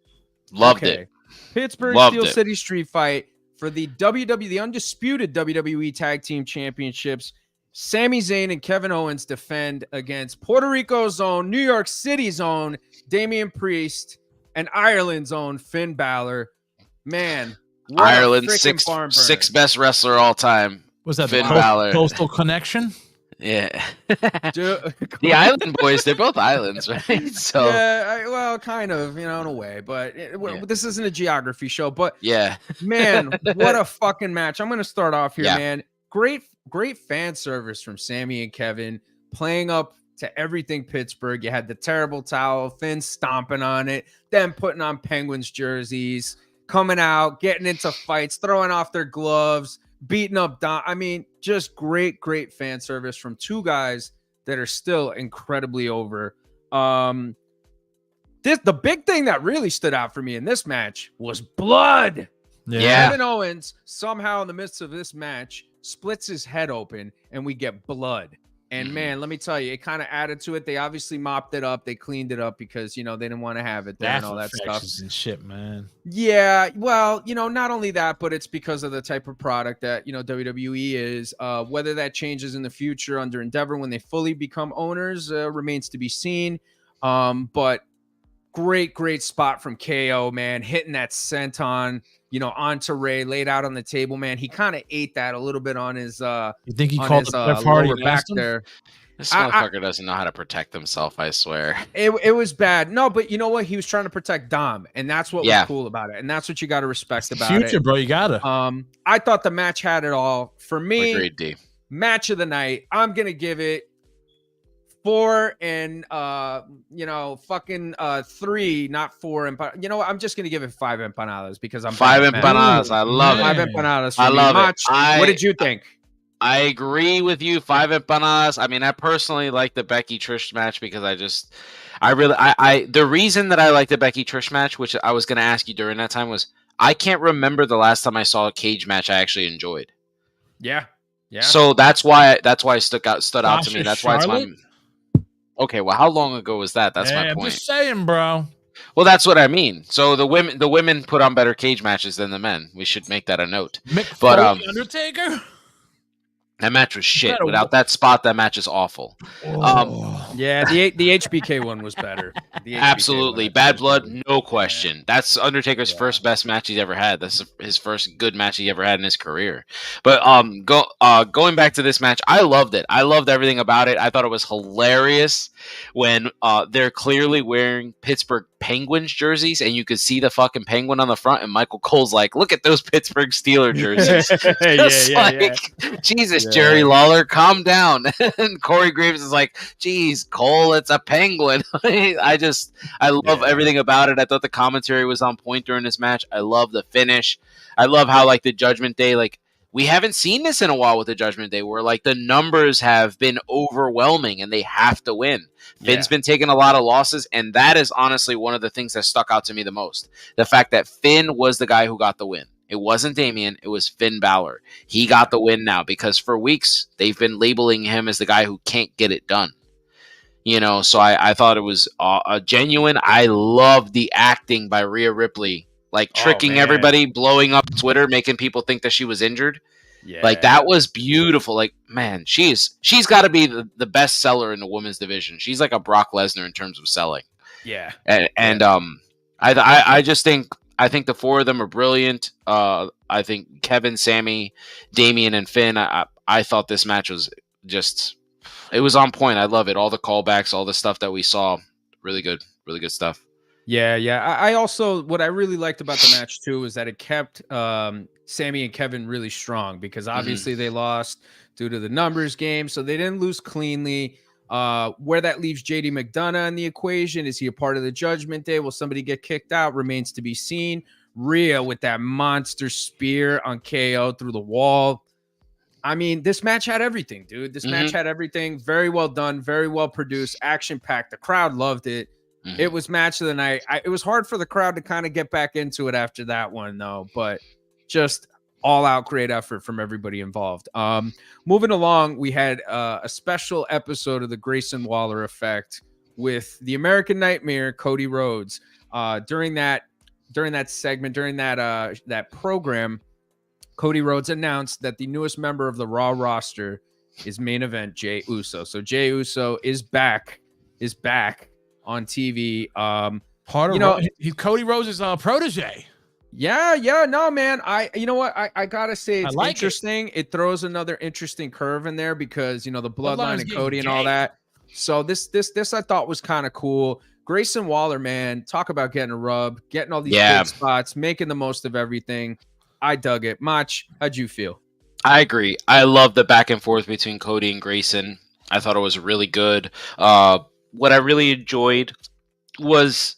S6: Loved it.
S4: Pittsburgh Steel City Street Fight for the the undisputed WWE Tag Team Championships. Sami Zayn and Kevin Owens defend against Puerto Rico's own, New York City's own Damian Priest, and Ireland's own Finn Balor. Man,
S6: Ireland's sixth best wrestler all time.
S5: Was that
S6: Finn
S5: the
S6: Balor?
S5: Coastal Connection?
S6: Yeah. The Island Boys, they're both islands, right? So
S4: yeah, well, kind of, in a way, but this isn't a geography show. But
S6: yeah,
S4: man, what a fucking match! I'm gonna start off here,
S6: Yeah.
S4: man. Great fan service from Sami and Kevin, playing up to everything Pittsburgh. You had the terrible towel, Finn stomping on it, them putting on Penguins jerseys, coming out, getting into fights, throwing off their gloves, beating up Don. I mean, just great fan service from two guys that are still incredibly over. The big thing that really stood out for me in this match was blood.
S6: Yeah.
S4: Kevin Owens somehow in the midst of this match splits his head open and we get blood. And man, let me tell you, it kind of added to it. They obviously mopped it up. They cleaned it up because, they didn't want to have it there and all that stuff.
S5: And shit, man.
S4: Yeah. Well, not only that, but it's because of the type of product that, WWE is. Whether that changes in the future under Endeavor when they fully become owners remains to be seen. But great spot from KO, man, hitting that senton, onto Ray, laid out on the table, man. He kind of ate that a little bit on his
S5: you think he called
S4: his,
S5: the party
S4: lower back there.
S6: this motherfucker doesn't know how to protect himself, I swear.
S4: It was bad. No, but you know what? He was trying to protect Dom, and that's what was cool about it. And that's what you got to respect about
S5: future,
S4: it.
S5: bro. You gotta.
S4: I thought the match had it all. For me,
S6: Agreed, D.
S4: match of the night, I'm gonna give it 4 and 3, not 4. I'm just gonna give it 5 empanadas because I'm
S6: 5 empanadas. I love it.
S4: 5 empanadas.
S6: I love
S4: Mach,
S6: it.
S4: what did you think?
S6: I agree with you. 5 empanadas. I mean, I personally like the Becky Trish match because the reason that I like the Becky Trish match, which I was gonna ask you during that time, was I can't remember the last time I saw a cage match I actually enjoyed.
S4: Yeah.
S6: So that's why it stood out to me. That's why it's
S5: Charlotte?
S6: my. Okay, well, how long ago was that? That's my
S5: I'm
S6: point.
S5: just saying, bro.
S6: Well, that's what I mean. So the women put on better cage matches than the men. We should make that a note.
S5: Mick
S6: But
S5: Foley, Undertaker.
S6: that match was shit. Without that spot, that match is awful.
S4: Yeah, the HBK one was better. The HBK
S6: Absolutely.
S4: one,
S6: Bad Blood, no question. That's Undertaker's first best match he's ever had. That's his first good match he ever had in his career. But going back to this match, I loved it. I loved everything about it. I thought it was hilarious when they're clearly wearing Pittsburgh Penguins jerseys and you could see the fucking penguin on the front and Michael Cole's like, look at those Pittsburgh Steelers jerseys. Jesus, Jerry Lawler, calm down. And Corey Graves is like, geez, Cole, it's a penguin. I love everything about it. I thought the commentary was on point during this match. I love the finish. I love how the Judgment Day, we haven't seen this in a while with the Judgment Day where the numbers have been overwhelming and they have to win. Finn's been taking a lot of losses, and that is honestly one of the things that stuck out to me the most. The fact that Finn was the guy who got the win. It wasn't Damian, it was Finn Balor. He got the win now because for weeks they've been labeling him as the guy who can't get it done. So I thought it was genuine. I loved the acting by Rhea Ripley. Tricking everybody, blowing up Twitter, making people think that she was injured. Yeah. That was beautiful. Man, she's got to be the best seller in the women's division. She's like a Brock Lesnar in terms of selling.
S4: Yeah.
S6: And I just think the 4 of them are brilliant. I think Kevin, Sami, Damian, and Finn. I thought this match was it was on point. I love it. All the callbacks, all the stuff that we saw, really good stuff.
S4: Yeah. I also, what I really liked about the match too is that it kept Sami and Kevin really strong because obviously they lost due to the numbers game, so they didn't lose cleanly. Where that leaves JD McDonough in the equation, is he a part of the Judgment Day? Will somebody get kicked out? Remains to be seen. Rhea with that monster spear on KO through the wall. I mean, this match had everything, dude. This match had everything. Very well done, very well produced, action-packed. The crowd loved it. It was match of the night. It was hard for the crowd to kind of get back into it after that one, though, but just all-out great effort from everybody involved. Moving along, we had a special episode of the Grayson Waller Effect with the American Nightmare, Cody Rhodes. During that segment, during that program, Cody Rhodes announced that the newest member of the Raw roster is main event Jey Uso. So Jey Uso is back on TV.
S5: Cody Rhodes' protege.
S4: Yeah, no, man. You know what? I gotta say it's
S5: like
S4: interesting. It throws another interesting curve in there because the bloodline and Cody and
S5: gay.
S4: all that. So this I thought was kind of cool. Grayson Waller, man, talk about getting a rub, getting all these big spots, making the most of everything. I dug it. Mach, how'd you feel?
S6: I agree. I love the back and forth between Cody and Grayson. I thought it was really good. What I really enjoyed was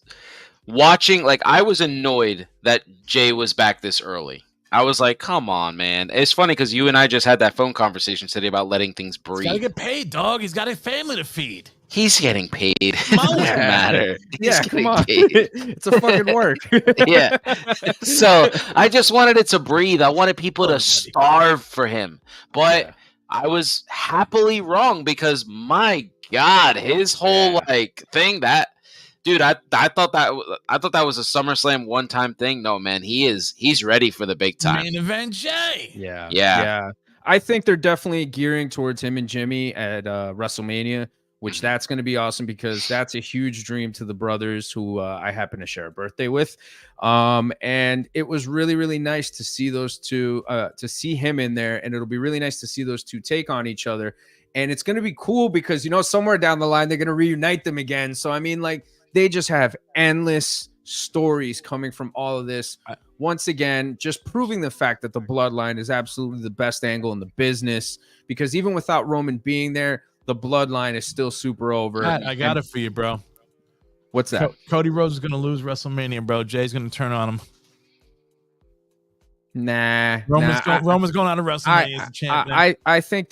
S6: watching. Like, I was annoyed that Jay was back this early. I was like, come on, man. It's funny because you and I just had that phone conversation today about letting things breathe.
S5: He's got to get paid, dog. He's got a family to feed.
S6: He's getting paid. It doesn't matter. He's
S4: come on. It's a fucking work.
S6: Yeah. So I just wanted it to breathe. I wanted people to starve for him. But I was happily wrong because, my God, his whole thing that... Dude, I thought that was a SummerSlam one-time thing. No, man, he's ready for the big time.
S5: Main event Jay.
S4: Yeah. I think they're definitely gearing towards him and Jimmy at WrestleMania, which that's going to be awesome because that's a huge dream to the brothers who I happen to share a birthday with. And it was really, really nice to see those two, to see him in there, and it'll be really nice to see those two take on each other. And it's going to be cool because somewhere down the line they're going to reunite them again. So I mean, like, they just have endless stories coming from all of this. Once again, just proving the fact that the bloodline is absolutely the best angle in the business, because even without Roman being there, the bloodline is still super over.
S5: Pat, I got it for you, bro.
S4: What's that?
S5: Cody Rhodes is going to lose WrestleMania, bro. Jay's going to turn on him.
S4: Nah.
S5: Roman's going out of WrestleMania as a champion.
S4: I think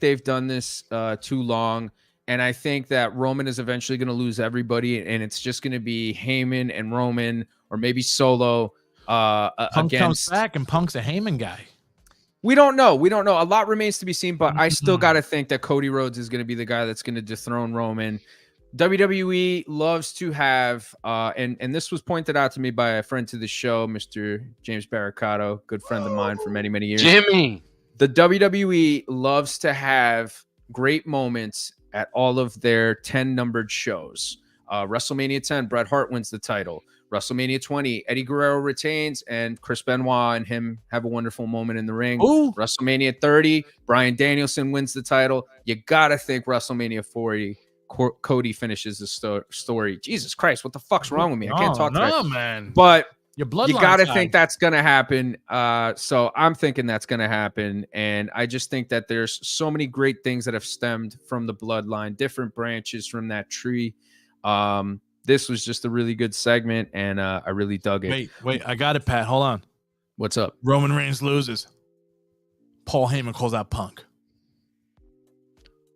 S4: they've done this too long. And I think that Roman is eventually going to lose everybody, and it's just going to be Heyman and Roman, or maybe Solo.
S5: Punk comes back, and Punk's a Heyman guy.
S4: We don't know. A lot remains to be seen, but I still got to think that Cody Rhodes is going to be the guy that's going to dethrone Roman. WWE loves to have, and this was pointed out to me by a friend to the show, Mr. James Barricato, good friend of mine for many, many years.
S6: Jimmy.
S4: The WWE loves to have great moments at all of their 10 numbered shows. WrestleMania 10, Bret Hart wins the title. WrestleMania 20, Eddie Guerrero retains, and Chris Benoit and him have a wonderful moment in the ring.
S5: Ooh.
S4: WrestleMania 30, Bryan Danielson wins the title. You gotta think WrestleMania 40, Cody finishes the story. Jesus Christ, what the fuck's wrong with me? I can't talk to
S5: man.
S4: But
S5: your bloodline.
S4: You gotta think that's gonna happen. So I'm thinking that's gonna happen, and I just think that there's so many great things that have stemmed from the bloodline, different branches from that tree. This was just a really good segment, and I really dug it.
S5: Wait, I got it, Pat. Hold on.
S4: What's up?
S5: Roman Reigns loses. Paul Heyman calls out Punk.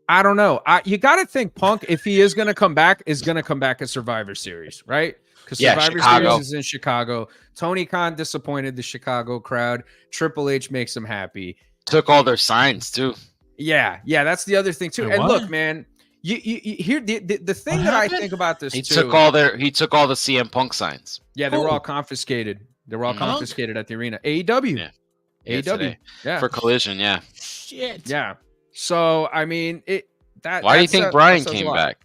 S4: I don't know. You got to think Punk, if he is going to come back, is going to come back at Survivor Series, right? Because Survivor Series is in Chicago. Tony Khan disappointed the Chicago crowd. Triple H makes them happy.
S6: Took all their signs too.
S4: Yeah, that's the other thing too.
S5: Wait,
S4: and
S5: what?
S4: Look, man, you hear the thing that I think about this.
S6: He took all the CM Punk signs.
S4: Yeah, they were all confiscated. They were all confiscated at the arena. AEW.
S6: Yeah.
S4: AEW. Yeah.
S6: For Collision. Yeah.
S5: Shit.
S4: Yeah. So I mean,
S6: Why do you think Bryan came back?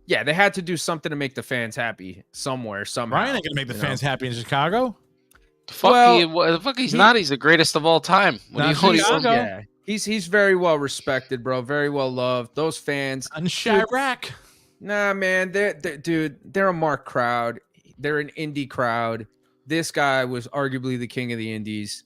S4: Yeah, they had to do something to make the fans happy somehow.
S5: Bryan ain't gonna make the fans happy in Chicago.
S6: The fuck he's not. He's the greatest of all time.
S4: Yeah. He's very well respected, bro. Very well loved. Those fans.
S5: And Chirac.
S4: Nah, man. They're a mark crowd. They're an indie crowd. This guy was arguably the king of the indies.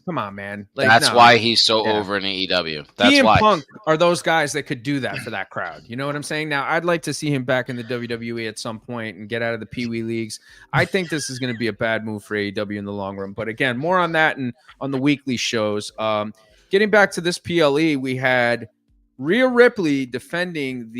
S4: Come on, man. Like,
S6: That's
S4: no.
S6: why he's so
S4: Yeah.
S6: over in AEW. That's
S4: He and
S6: why.
S4: Punk are those guys that could do that for that crowd. You know what I'm saying? Now, I'd like to see him back in the WWE at some point and get out of the Pee Wee leagues. I think this is going to be a bad move for AEW in the long run. But again, more on that and on the weekly shows. Getting back to this PLE, we had Rhea Ripley defending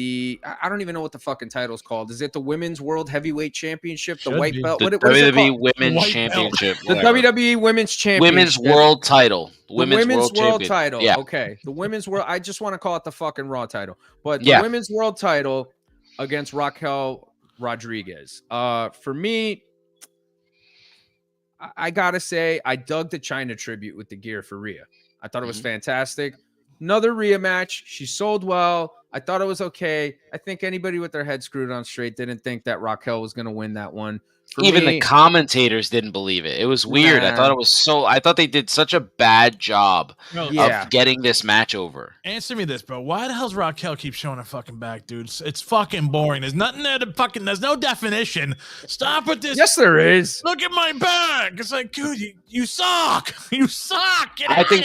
S4: I don't even know what the fucking title's called. Is it the Women's World Heavyweight Championship? The
S5: Should
S4: white
S5: be.
S4: belt?
S6: The
S4: What is it
S6: WWE
S4: called?
S6: Women's
S5: White
S6: Championship.
S4: The
S6: whatever.
S4: WWE Women's Championship.
S6: Women's World Title.
S4: The Women's World
S6: Champion.
S4: title.
S6: Yeah.
S4: Okay. The Women's World. I just want to call it the fucking Raw title. But the
S6: Yeah.
S4: Women's World title against Raquel Rodriguez. For me, I gotta say, I dug the China tribute with the gear for Rhea. I thought it was fantastic. Another Rhea match. She sold well. I thought it was okay. I think anybody with their head screwed on straight didn't think that Raquel was going to win that one. For
S6: Even
S4: me,
S6: the commentators didn't believe it. It was weird. I thought it was I thought they did such a bad job
S4: Yeah.
S6: of getting this match over.
S5: Answer me this, bro. Why the hell's Raquel keep showing her fucking back, dude? It's fucking boring. There's nothing there to fucking. There's no definition. Stop with this.
S4: Yes, there is.
S5: Look at my back. It's like, dude, you suck. You suck. Get
S6: I think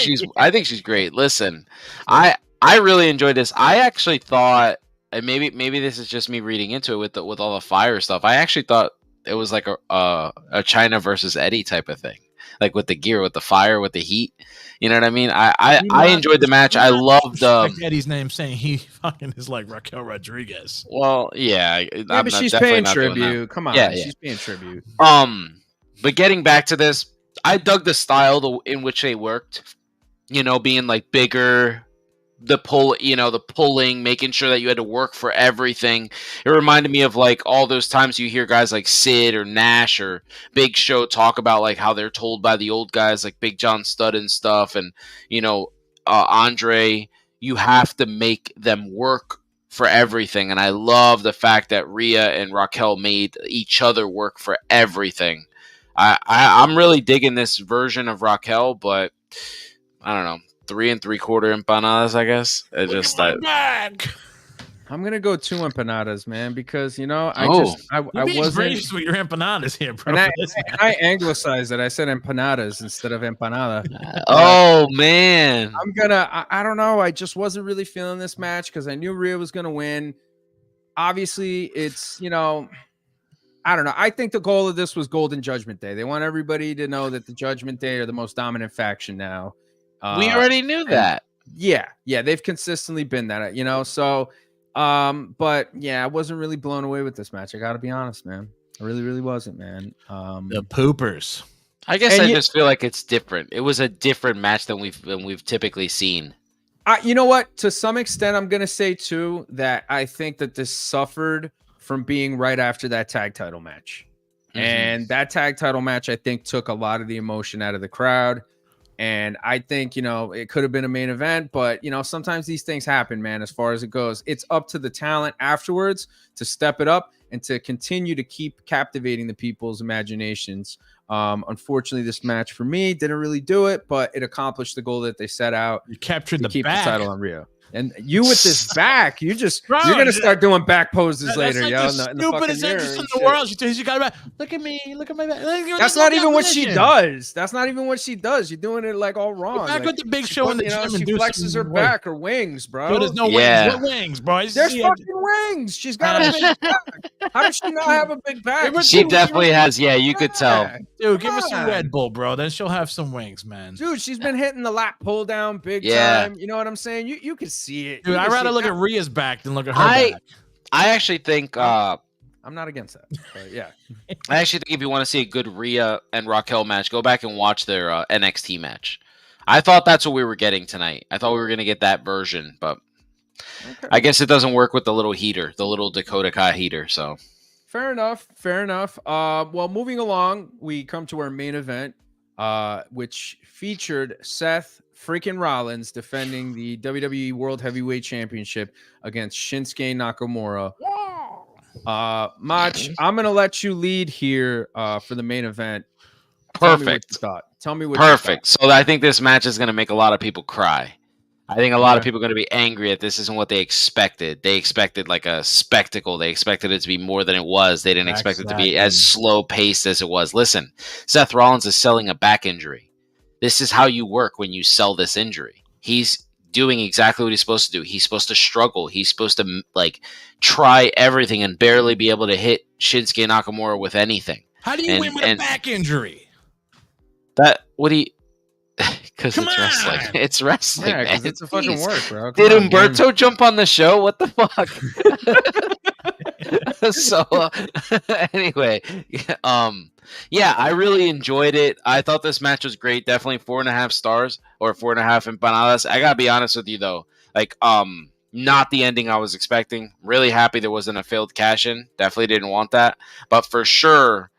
S6: she's great. Listen, I really enjoyed this. I actually thought, and maybe this is just me reading into it with all the fire stuff. I actually thought it was like a China versus Eddie type of thing, like with the gear, with the fire, with the heat. You know what I mean? I enjoyed the match. I loved
S5: Eddie's name, saying he fucking is like Raquel Rodriguez.
S6: Well, yeah,
S4: But she's paying tribute. Come on,
S6: Yeah.
S4: she's paying tribute.
S6: But getting back to this, I dug the style in which they worked. You know, being like bigger, the pulling, making sure that you had to work for everything. It reminded me of like all those times you hear guys like Sid or Nash or Big Show talk about like how they're told by the old guys like Big John Studd and stuff, and Andre, you have to make them work for everything. And I love the fact that Rhea and Raquel made each other work for everything. I'm really digging this version of Raquel, but I don't know. 3 3/4 empanadas, I guess. It just
S5: back.
S4: I'm gonna go 2 empanadas, man, because I
S5: You're
S4: wasn't.
S5: gracious with your empanadas here, bro.
S4: And I anglicized it. I said empanadas instead of empanada.
S6: Oh man,
S4: I don't know. I just wasn't really feeling this match because I knew Rhea was gonna win. Obviously, it's I don't know. I think the goal of this was Golden Judgment Day. They want everybody to know that the Judgment Day are the most dominant faction now.
S6: we already knew that.
S4: Yeah, they've consistently been that, so but yeah, I wasn't really blown away with this match. I gotta be honest, man. I really wasn't, man.
S5: The poopers.
S6: I guess I just feel like it's different. It was a different match than we've typically seen.
S4: You know what? To some extent, I'm gonna say too that I think that this suffered from being right after that tag title match. And that tag title match, I think, took a lot of the emotion out of the crowd. And I think, it could have been a main event, but, sometimes these things happen, man, as far as it goes. It's up to the talent afterwards to step it up and to continue to keep captivating the people's imaginations. Unfortunately, this match for me didn't really do it, but it accomplished the goal that they set out.
S5: You captured
S4: to
S5: the
S4: keep
S5: back.
S4: the title on Rhea. And you with this back, you're
S5: Bro,
S4: going to start doing back poses later,
S5: like
S4: yo.
S5: the
S4: In the fucking
S5: stupidest
S4: mirror
S5: entrance in
S4: and
S5: the
S4: shit.
S5: world. She got her back. Look at me. Look at my back.
S4: That's not even what she does. That's not even what she does. You're doing it like all wrong.
S5: Back
S4: Like,
S5: with the Big Show in the gym
S4: she
S5: and do
S4: flexes her
S5: some
S4: back, her wings, bro.
S5: Dude, there's no
S6: Yeah.
S5: wings. What wings, bro?
S4: There's fucking wings. She's got a big back. How does she not have a big back?
S6: She definitely has. Yeah, you could tell.
S5: Dude, give her
S4: Come
S5: some
S4: on.
S5: Red Bull, bro. Then she'll have some wings, man.
S4: Dude, she's been hitting the lap pull down big
S6: Yeah.
S4: time. You know what I'm saying? You can see it.
S5: Dude,
S4: You
S5: I'd
S4: can
S5: rather
S4: see
S5: look
S4: it.
S5: at Rhea's back than look at her
S6: I
S5: back.
S6: actually think
S4: I'm not against that. But yeah.
S6: if you want to see a good Rhea and Raquel match, go back and watch their NXT match. I thought that's what we were getting tonight. I thought we were going to get that version, but
S4: Okay.
S6: I guess it doesn't work with the little heater, the little Dakota Kai heater. So
S4: Fair enough. Well, moving along, we come to our main event, which featured Seth freaking Rollins defending the WWE World Heavyweight Championship against Shinsuke Nakamura. Mach, I'm gonna let you lead here for the main event.
S6: perfect.
S4: Tell me what
S6: Perfect. So I think this match is going to make a lot of people cry. I think a lot of people are going to be angry that this isn't what they expected. They expected like a spectacle. They expected it to be more than it was. They didn't expect it to be as slow paced as it was. Listen, Seth Rollins is selling a back injury. this is how you work when you sell this injury. He's doing exactly what he's supposed to do. He's supposed to struggle. He's supposed to like try everything and barely be able to hit Shinsuke Nakamura with anything.
S5: How do you win with a back injury?
S6: Because it's wrestling. It's wrestling.
S4: Yeah, because it's a fucking work, bro.
S6: Did Humberto jump on the show? What the fuck? So anyway, yeah, I really enjoyed it. I thought this match was great. Definitely 4.5 stars or 4.5 empanadas. I gotta be honest with you though, like not the ending I was expecting. Really happy there wasn't a failed cash in. Definitely didn't want that, but for sure.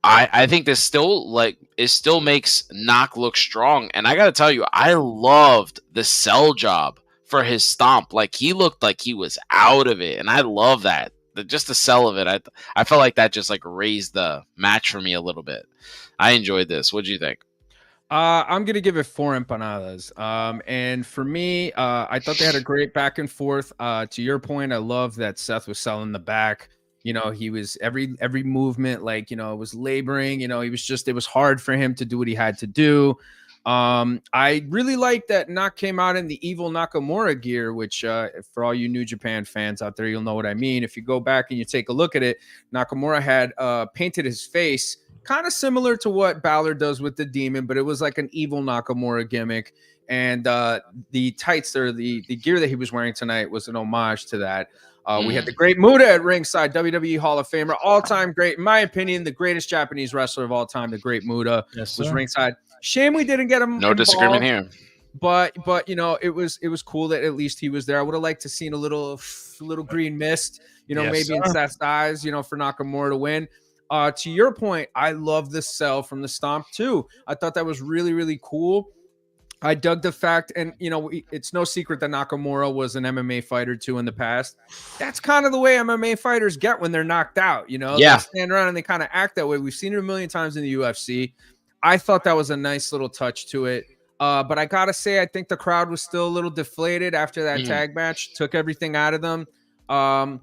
S6: I think this still makes Knock look strong, and I gotta tell you, I loved the sell job for his stomp. Like he looked like he was out of it, and I love that. Just the sell of it, I felt like that just like raised the match for me a little bit. I enjoyed this. What do you think?
S4: I'm gonna give it 4 empanadas. And for me, I thought they had a great back and forth. To your point, I love that Seth was selling the back. You know, he was every movement, like, you know, it was laboring, you know, it was hard for him to do what he had to do. I really like that Nak came out in the evil Nakamura gear, which for all you New Japan fans out there, you'll know what I mean. If you go back and you take a look at it, Nakamura had painted his face kind of similar to what Balor does with the Demon, but it was like an evil Nakamura gimmick. And the tights or the gear that he was wearing tonight was an homage to that. We had the great Muda at ringside, WWE Hall of Famer, all-time great, in my opinion, the greatest Japanese wrestler of all time, the great Muda was ringside. Shame we didn't get him.
S6: No disagreement here.
S4: But you know, it was cool that at least he was there. I would have liked to seen a little green mist, you know, maybe in Seth's eyes, you know, for Nakamura to win. To your point, I love the sell from the stomp too. I thought that was really, really cool. I dug the fact, and you know, it's no secret that Nakamura was an MMA fighter too in the past. That's kind of the way MMA fighters get when they're knocked out. You know, they stand around and they kind of act that way. We've seen it a million times in the UFC. I thought that was a nice little touch to it. But I gotta say, I think the crowd was still a little deflated after that tag match. Took everything out of them. A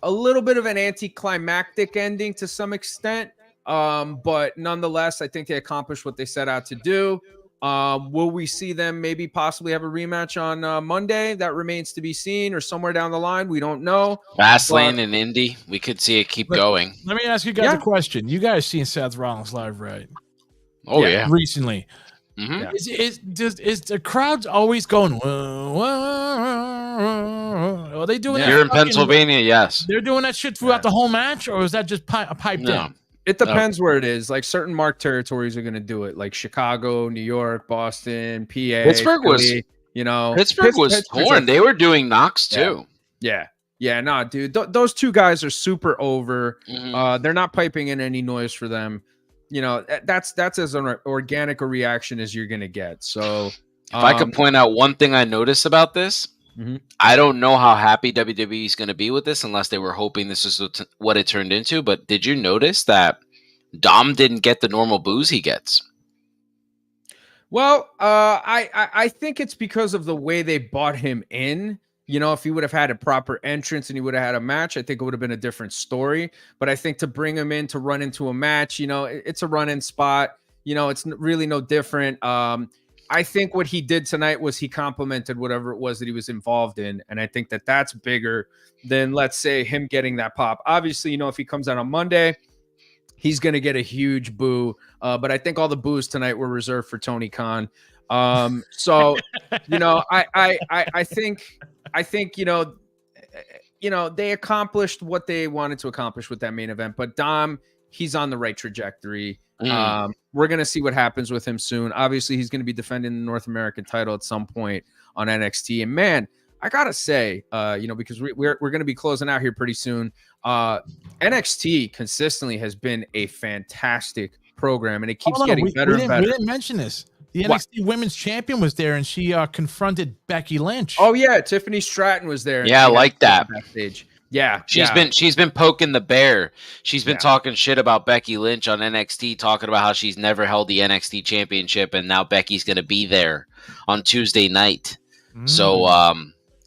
S4: little bit of an anticlimactic ending to some extent. But nonetheless, I think they accomplished what they set out to do. Will we see them maybe possibly have a rematch on Monday? That remains to be seen, or somewhere down the line. We don't know.
S6: Fastlane and Indy, we could see it keep going.
S5: Let me ask you guys a question. You guys seen Seth Rollins live, right?
S6: Oh yeah,
S5: recently.
S6: Mm-hmm.
S5: Is the crowds always going? Whoa, are they doing that?
S6: Here in Pennsylvania, yes.
S5: They're doing that shit throughout the whole match, or is that just piped in?
S4: It depends where it is. Like certain marked territories are going to do it, like Chicago, New York, Boston, PA.
S6: Pittsburgh
S4: Philly, Pittsburgh
S6: was torn. They were doing knocks too.
S4: Yeah. Nah, dude. Those two guys are super over.
S6: Mm-hmm.
S4: They're not piping in any noise for them. You know, that's as an organic a reaction as you're going to get. So
S6: if I could point out one thing I noticed about this, I don't know how happy WWE is going to be with this unless they were hoping this is what it turned into. But did you notice that Dom didn't get the normal boos he gets?
S4: Well, I think it's because of the way they bought him in. You know, if he would have had a proper entrance and he would have had a match, I think it would have been a different story. But I think to bring him in to run into a match, you know, it's a run-in spot. You know, it's really no different. I think what he did tonight was he complimented whatever it was that he was involved in. And I think that that's bigger than, let's say, him getting that pop. Obviously, you know, if he comes out on Monday, he's going to get a huge boo. But I think all the boos tonight were reserved for Tony Khan. So, you know, I think, you know, they accomplished what they wanted to accomplish with that main event, but Dom, he's on the right trajectory. We're going to see what happens with him soon. Obviously he's going to be defending the North American title at some point on NXT. And man, I gotta say, you know, because we're going to be closing out here pretty soon. NXT consistently has been a fantastic program, and it keeps getting better and better.
S5: We didn't mention this. The NXT Women's Champion was there, and she confronted Becky Lynch.
S4: Oh yeah, Tiffany Stratton was there.
S6: Yeah, I like that.
S4: Backstage. Yeah,
S6: she's been poking the bear. She's been talking shit about Becky Lynch on NXT, talking about how she's never held the NXT Championship, and now Becky's going to be there on Tuesday night. So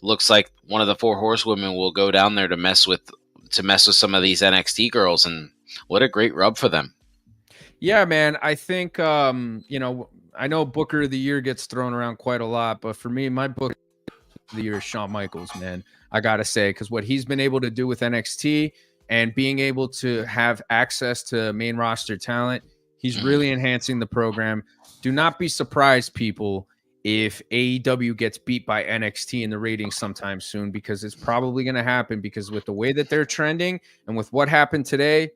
S6: looks like one of the 4 horsewomen will go down there to mess with some of these NXT girls, and what a great rub for them.
S4: Yeah, man. I think you know, I know Booker of the Year gets thrown around quite a lot, but for me, my Booker of the Year is Shawn Michaels, man. I gotta say, because what he's been able to do with NXT and being able to have access to main roster talent, he's really enhancing the program. Do not be surprised, people, if AEW gets beat by NXT in the ratings sometime soon, because it's probably going to happen, because with the way that they're trending and with what happened today,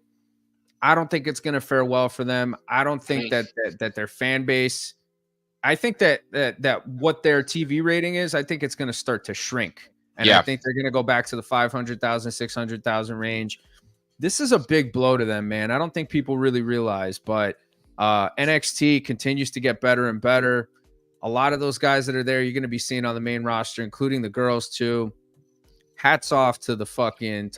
S4: I don't think it's going to fare well for them. I don't think that their fan base, I think that what their TV rating is, I think it's going to start to shrink. And I think they're going to go back to the 500,000, 600,000 range. This is a big blow to them, man. I don't think people really realize, but NXT continues to get better and better. A lot of those guys that are there, you're going to be seeing on the main roster, including the girls too. Hats off to the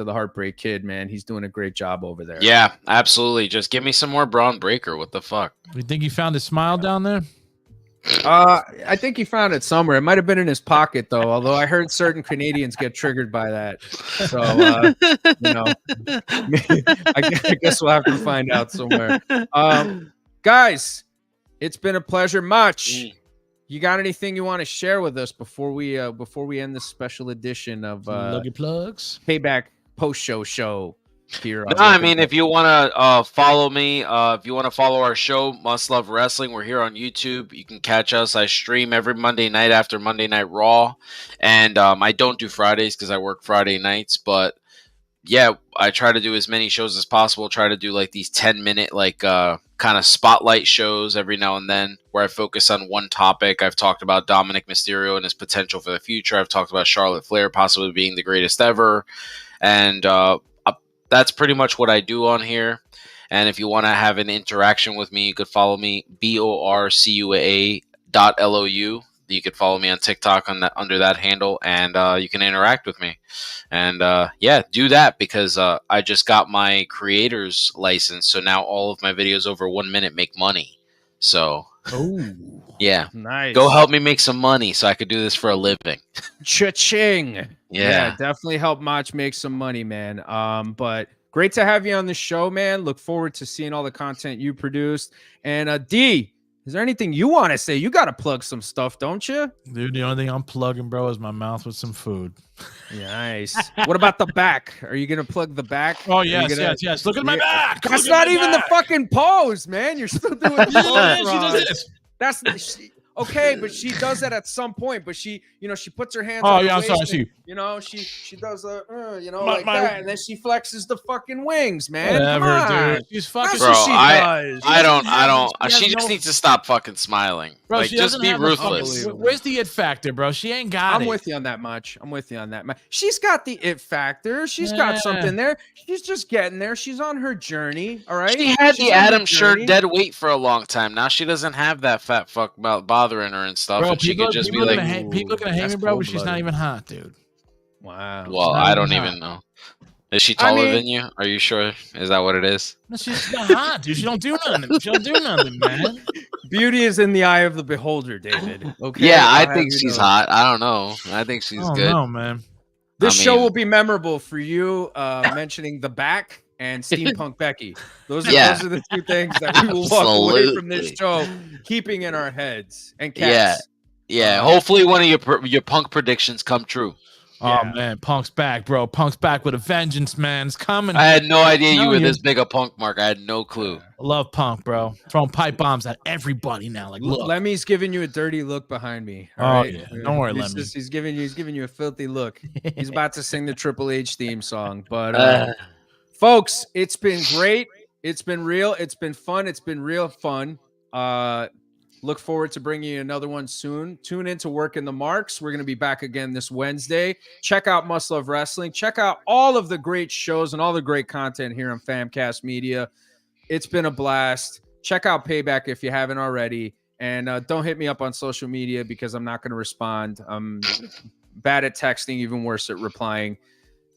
S4: Heartbreak Kid, man. He's doing a great job over there.
S6: Yeah, absolutely. Just give me some more Braun Breaker. What the fuck?
S5: You think he found his smile down there?
S4: I think he found it somewhere. It might have been in his pocket, though. Although I heard certain Canadians get triggered by that. So, I guess we'll have to find out somewhere. Guys, it's been a pleasure. Much. You got anything you want to share with us before we end this special edition of
S5: Lucky Plugs
S4: Payback post-show here?
S6: No, I mean, if you want to follow me, if you want to follow our show, Must Love Wrestling, we're here on YouTube. You can catch us. I stream every Monday night after Monday Night Raw, and I don't do Fridays because I work Friday nights, but yeah, I try to do as many shows as possible. Try to do like these 10-minute kind of spotlight shows every now and then where I focus on one topic. I've talked about Dominic Mysterio and his potential for the future. I've talked about Charlotte Flair possibly being the greatest ever. And that's pretty much what I do on here. And if you want to have an interaction with me, you could follow me, BORCUA.LOU. You could follow me on TikTok under that handle, and you can interact with me. And do that, because I just got my creator's license, so now all of my videos over 1 minute make money. So, yeah, nice. Go help me make some money so I could do this for a living.
S4: Cha-ching! Yeah, definitely help Mach make some money, man. But great to have you on the show, man. Look forward to seeing all the content you produced. And Dee, is there anything you want to say? You got to plug some stuff, don't you?
S5: Dude, the only thing I'm plugging, bro, is my mouth with some food.
S4: Nice. What about the back? Are you going to plug the back?
S5: Oh, yes. Look at my back.
S4: That's not even the fucking pose, man. You're still doing the pose.
S5: She does this.
S4: That's okay, but she does that at some point. But she puts her hands. Oh, yeah, I'm sorry. She does that, and then she flexes the fucking wings, man.
S5: Whatever, dude. She's fucking.
S6: Bro, I don't. She just needs to stop fucking smiling. Bro, like, just be ruthless.
S5: Where's the it factor, bro? She ain't got it.
S4: I'm with you on that much. She's got the it factor. She's got something there. She's just getting there. She's on her journey. All right.
S6: She had the Adam shirt dead weight for a long time. Now she doesn't have that fat fuck bothering her and stuff.
S5: Bro,
S6: and she could just be like,
S5: people gonna hate me, bro, but she's not even hot, dude.
S4: Wow.
S6: Well, I don't even know. Is she taller than you? Are you sure? Is that what it is?
S5: No, she's not hot, dude. She don't do nothing. Man.
S4: Beauty is in the eye of the beholder, David. Okay.
S6: Yeah, I think she's hot. I don't know. I think she's good.
S5: No, man.
S4: This show will be memorable for you mentioning the back and Steampunk Becky. Those are the two things that we will walk away from this show keeping in our heads. And cats.
S6: Yeah. Hopefully one of your Punk predictions come true.
S5: Oh man, Punk's back, bro. Punk's back with a vengeance, man. It's coming.
S6: I had no idea you were this big a Punk, Mark. I had no clue.
S5: I love Punk, bro. Throwing pipe bombs at everybody now. Like, look.
S4: Lemmy's giving you a dirty look behind me.
S5: Yeah. Don't worry, Lemmy.
S4: He's giving you a filthy look. He's about to sing the Triple H theme song. But folks, it's been great. It's been real. It's been fun. It's been real fun. Look forward to bringing you another one soon. Tune in to Working the Marks. We're going to be back again this Wednesday. Check out Must Love Wrestling. Check out all of the great shows and all the great content here on Famcast Media. It's been a blast. Check out Payback if you haven't already. And don't hit me up on social media because I'm not going to respond. I'm bad at texting, even worse at replying.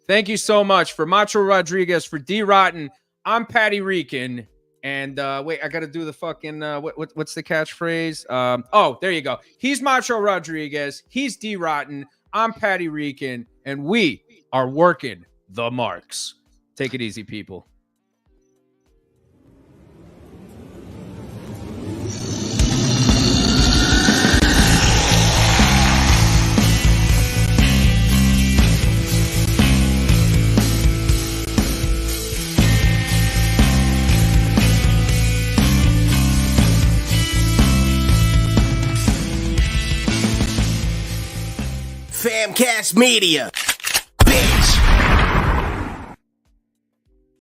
S4: Thank you so much. For Macho Rodriguez, for Dee Rotten, I'm Patty Reekin. And wait, I got to do the fucking, what's the catchphrase? There you go. He's Macho Rodriguez. He's Dee Rotten. I'm Patty Reekin. And we are Working the Marks. Take it easy, people.
S7: Famcast Media.